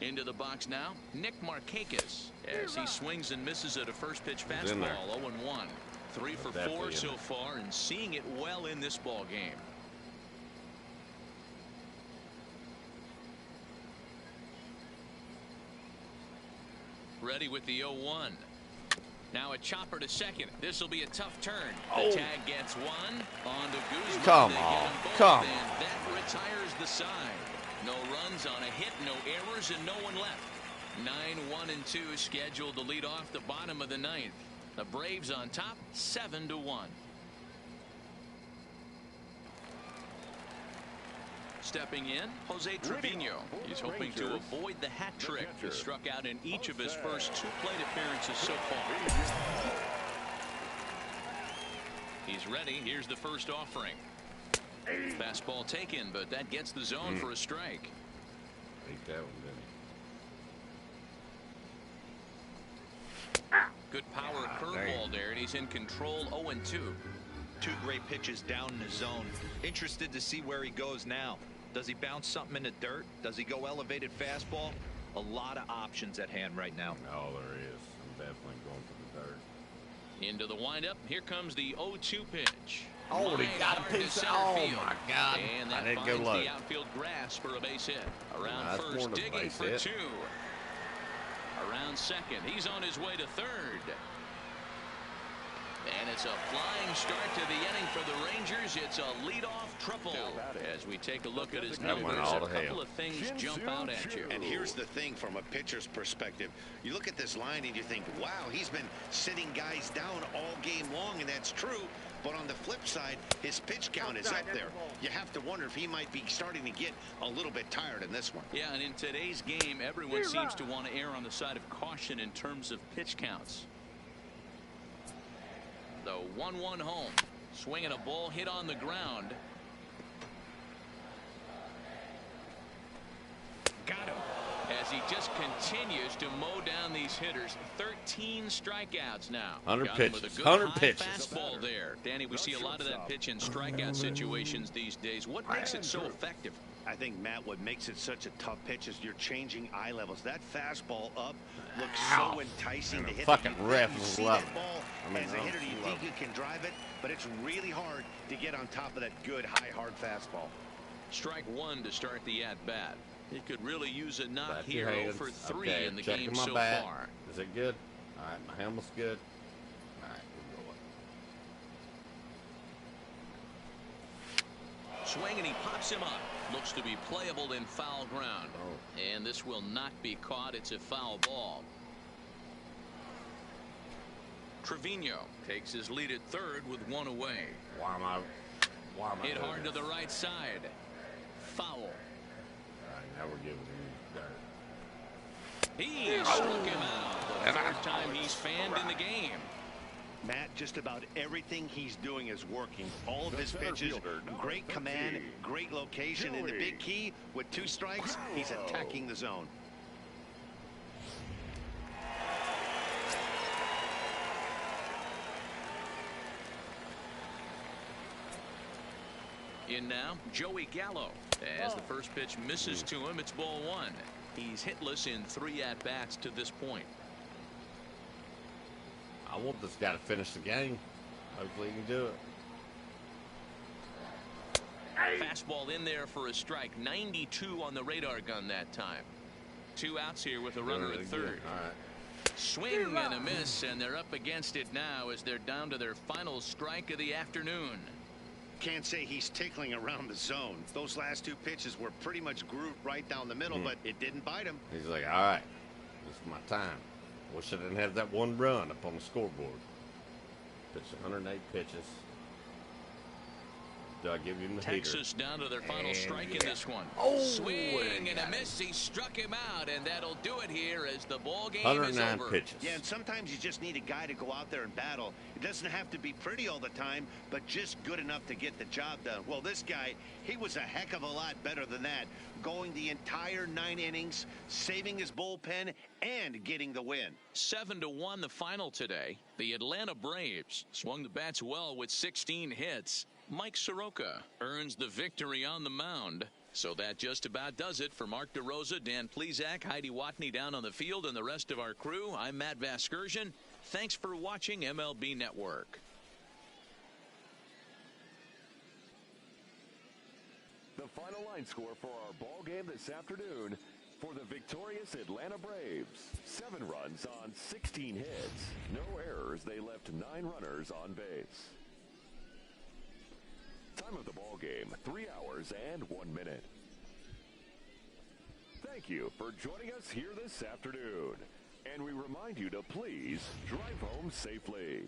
Speaker 3: Into the box now, Nick Markakis, as he swings and misses at a first pitch fastball. 0-1. 3 for 4 so far, and seeing it well in this ball game. Ready with the 0-1. Now a chopper to second. This will be a tough turn. The tag gets 1 on to Guzman.
Speaker 2: Come on. Come on.
Speaker 3: And that retires the side. No runs on a hit, no errors, and no one left. 9-1-2 scheduled to lead off the bottom of the 9th. The Braves on top, 7-1. Stepping in, Jose Trevino. He's hoping to avoid the hat trick. He struck out in each of his first 2 plate appearances so far. He's ready. Here's the first offering. Fastball taken, but that gets the zone for a strike.
Speaker 2: Take that one, didn't he?
Speaker 3: Good power curveball there, and he's in control. 0-2.
Speaker 7: 2 great pitches down in the zone. Interested to see where he goes now. Does he bounce something in the dirt? Does he go elevated fastball? A lot of options at hand right now.
Speaker 2: Oh, there is. I'm definitely going for the dirt.
Speaker 3: Into the windup. Here comes the 0-2 pitch.
Speaker 2: Oh, he got a piece. Oh, my God.
Speaker 3: And that finds the outfield grass for a base hit. Around first, digging for 2. Around second. He's on his way to third. And it's a flying start to the inning for the Rangers. It's a leadoff triple. As we take a look at his numbers, a couple of things jump out at you.
Speaker 4: And here's the thing from a pitcher's perspective. You look at this line and you think, wow, he's been sitting guys down all game long, and that's true. But on the flip side, his pitch count is up there. You have to wonder if he might be starting to get a little bit tired in this one.
Speaker 3: Yeah, and in today's game, everyone seems to want to err on the side of caution in terms of pitch counts. The 1-1 home. Swinging a ball hit on the ground. Got him. As he just continues to mow down these hitters. 13 strikeouts now.
Speaker 2: 100 pitches.
Speaker 3: With a good
Speaker 2: 100
Speaker 3: high
Speaker 2: pitches.
Speaker 3: fastball there. Danny, we see a lot of that pitch in strikeout situations these days. What makes it so effective?
Speaker 4: I think, Matt, what makes it such a tough pitch is you're changing eye levels. That fastball up looks so enticing to hit.
Speaker 2: Fucking ref
Speaker 4: you
Speaker 2: love
Speaker 4: that ball as a hitter, you think you can drive it, but it's really hard to get on top of that good, high, hard fastball.
Speaker 3: Strike 1 to start the at-bat. He could really use a knock
Speaker 2: Back
Speaker 3: here. 0 for 3 in the game so far.
Speaker 2: Is it good? All right, my helmet's good. All right, we'll go up.
Speaker 3: Swing, and he pops him up. Looks to be playable in foul ground. And this will not be caught. It's a foul ball. Trevino takes his lead at third with 1 away.
Speaker 2: Why am I
Speaker 3: Hit hard to the right side. Foul.
Speaker 2: All right, now we're giving him dirt.
Speaker 3: He struck him out. The third time he's fanned in the game.
Speaker 4: Matt, just about everything he's doing is working. All of his pitches, great command, great location, and the big key, with 2 strikes, he's attacking the zone.
Speaker 3: In now, Joey Gallo. As the first pitch misses to him, it's ball 1. He's hitless in 3 at-bats to this point.
Speaker 2: I want this guy to finish the game. Hopefully he can do it.
Speaker 3: Fastball in there for a strike. 92 on the radar gun that time. 2 outs here with a runner at third.
Speaker 2: All right.
Speaker 3: Swing and a miss, and they're up against it now as they're down to their final strike of the afternoon.
Speaker 4: Can't say he's tickling around the zone. Those last 2 pitches were pretty much grooved right down the middle, but it didn't bite him.
Speaker 2: He's like, all right, this is my time. Wish I didn't have that 1 run up on the scoreboard. Pitched 108 pitches. Do I give him the
Speaker 3: Texas
Speaker 2: heater?
Speaker 3: down to their final strike in this one.
Speaker 2: Oh,
Speaker 3: swing and a miss. He struck him out, and that'll do it here as the ball game is
Speaker 2: 109
Speaker 3: over.
Speaker 2: pitches.
Speaker 4: Yeah, and sometimes you just need a guy to go out there and battle. It doesn't have to be pretty all the time, but just good enough to get the job done. Well, this guy, he was a heck of a lot better than that, going the entire 9 innings, saving his bullpen, and getting the win.
Speaker 3: 7-1 the final today. The Atlanta Braves swung the bats well with 16 hits. Mike Soroka earns the victory on the mound. So that just about does it for Mark DeRosa, Dan Plesac, Heidi Watney down on the field, and the rest of our crew. I'm Matt Vasgersian. Thanks for watching MLB Network.
Speaker 5: The final line score for our ball game this afternoon for the victorious Atlanta Braves. 7 runs on 16 hits. No errors. They left 9 runners on base. Time of the ball game, 3 hours and 1 minute. Thank you for joining us here this afternoon. And we remind you to please drive home safely.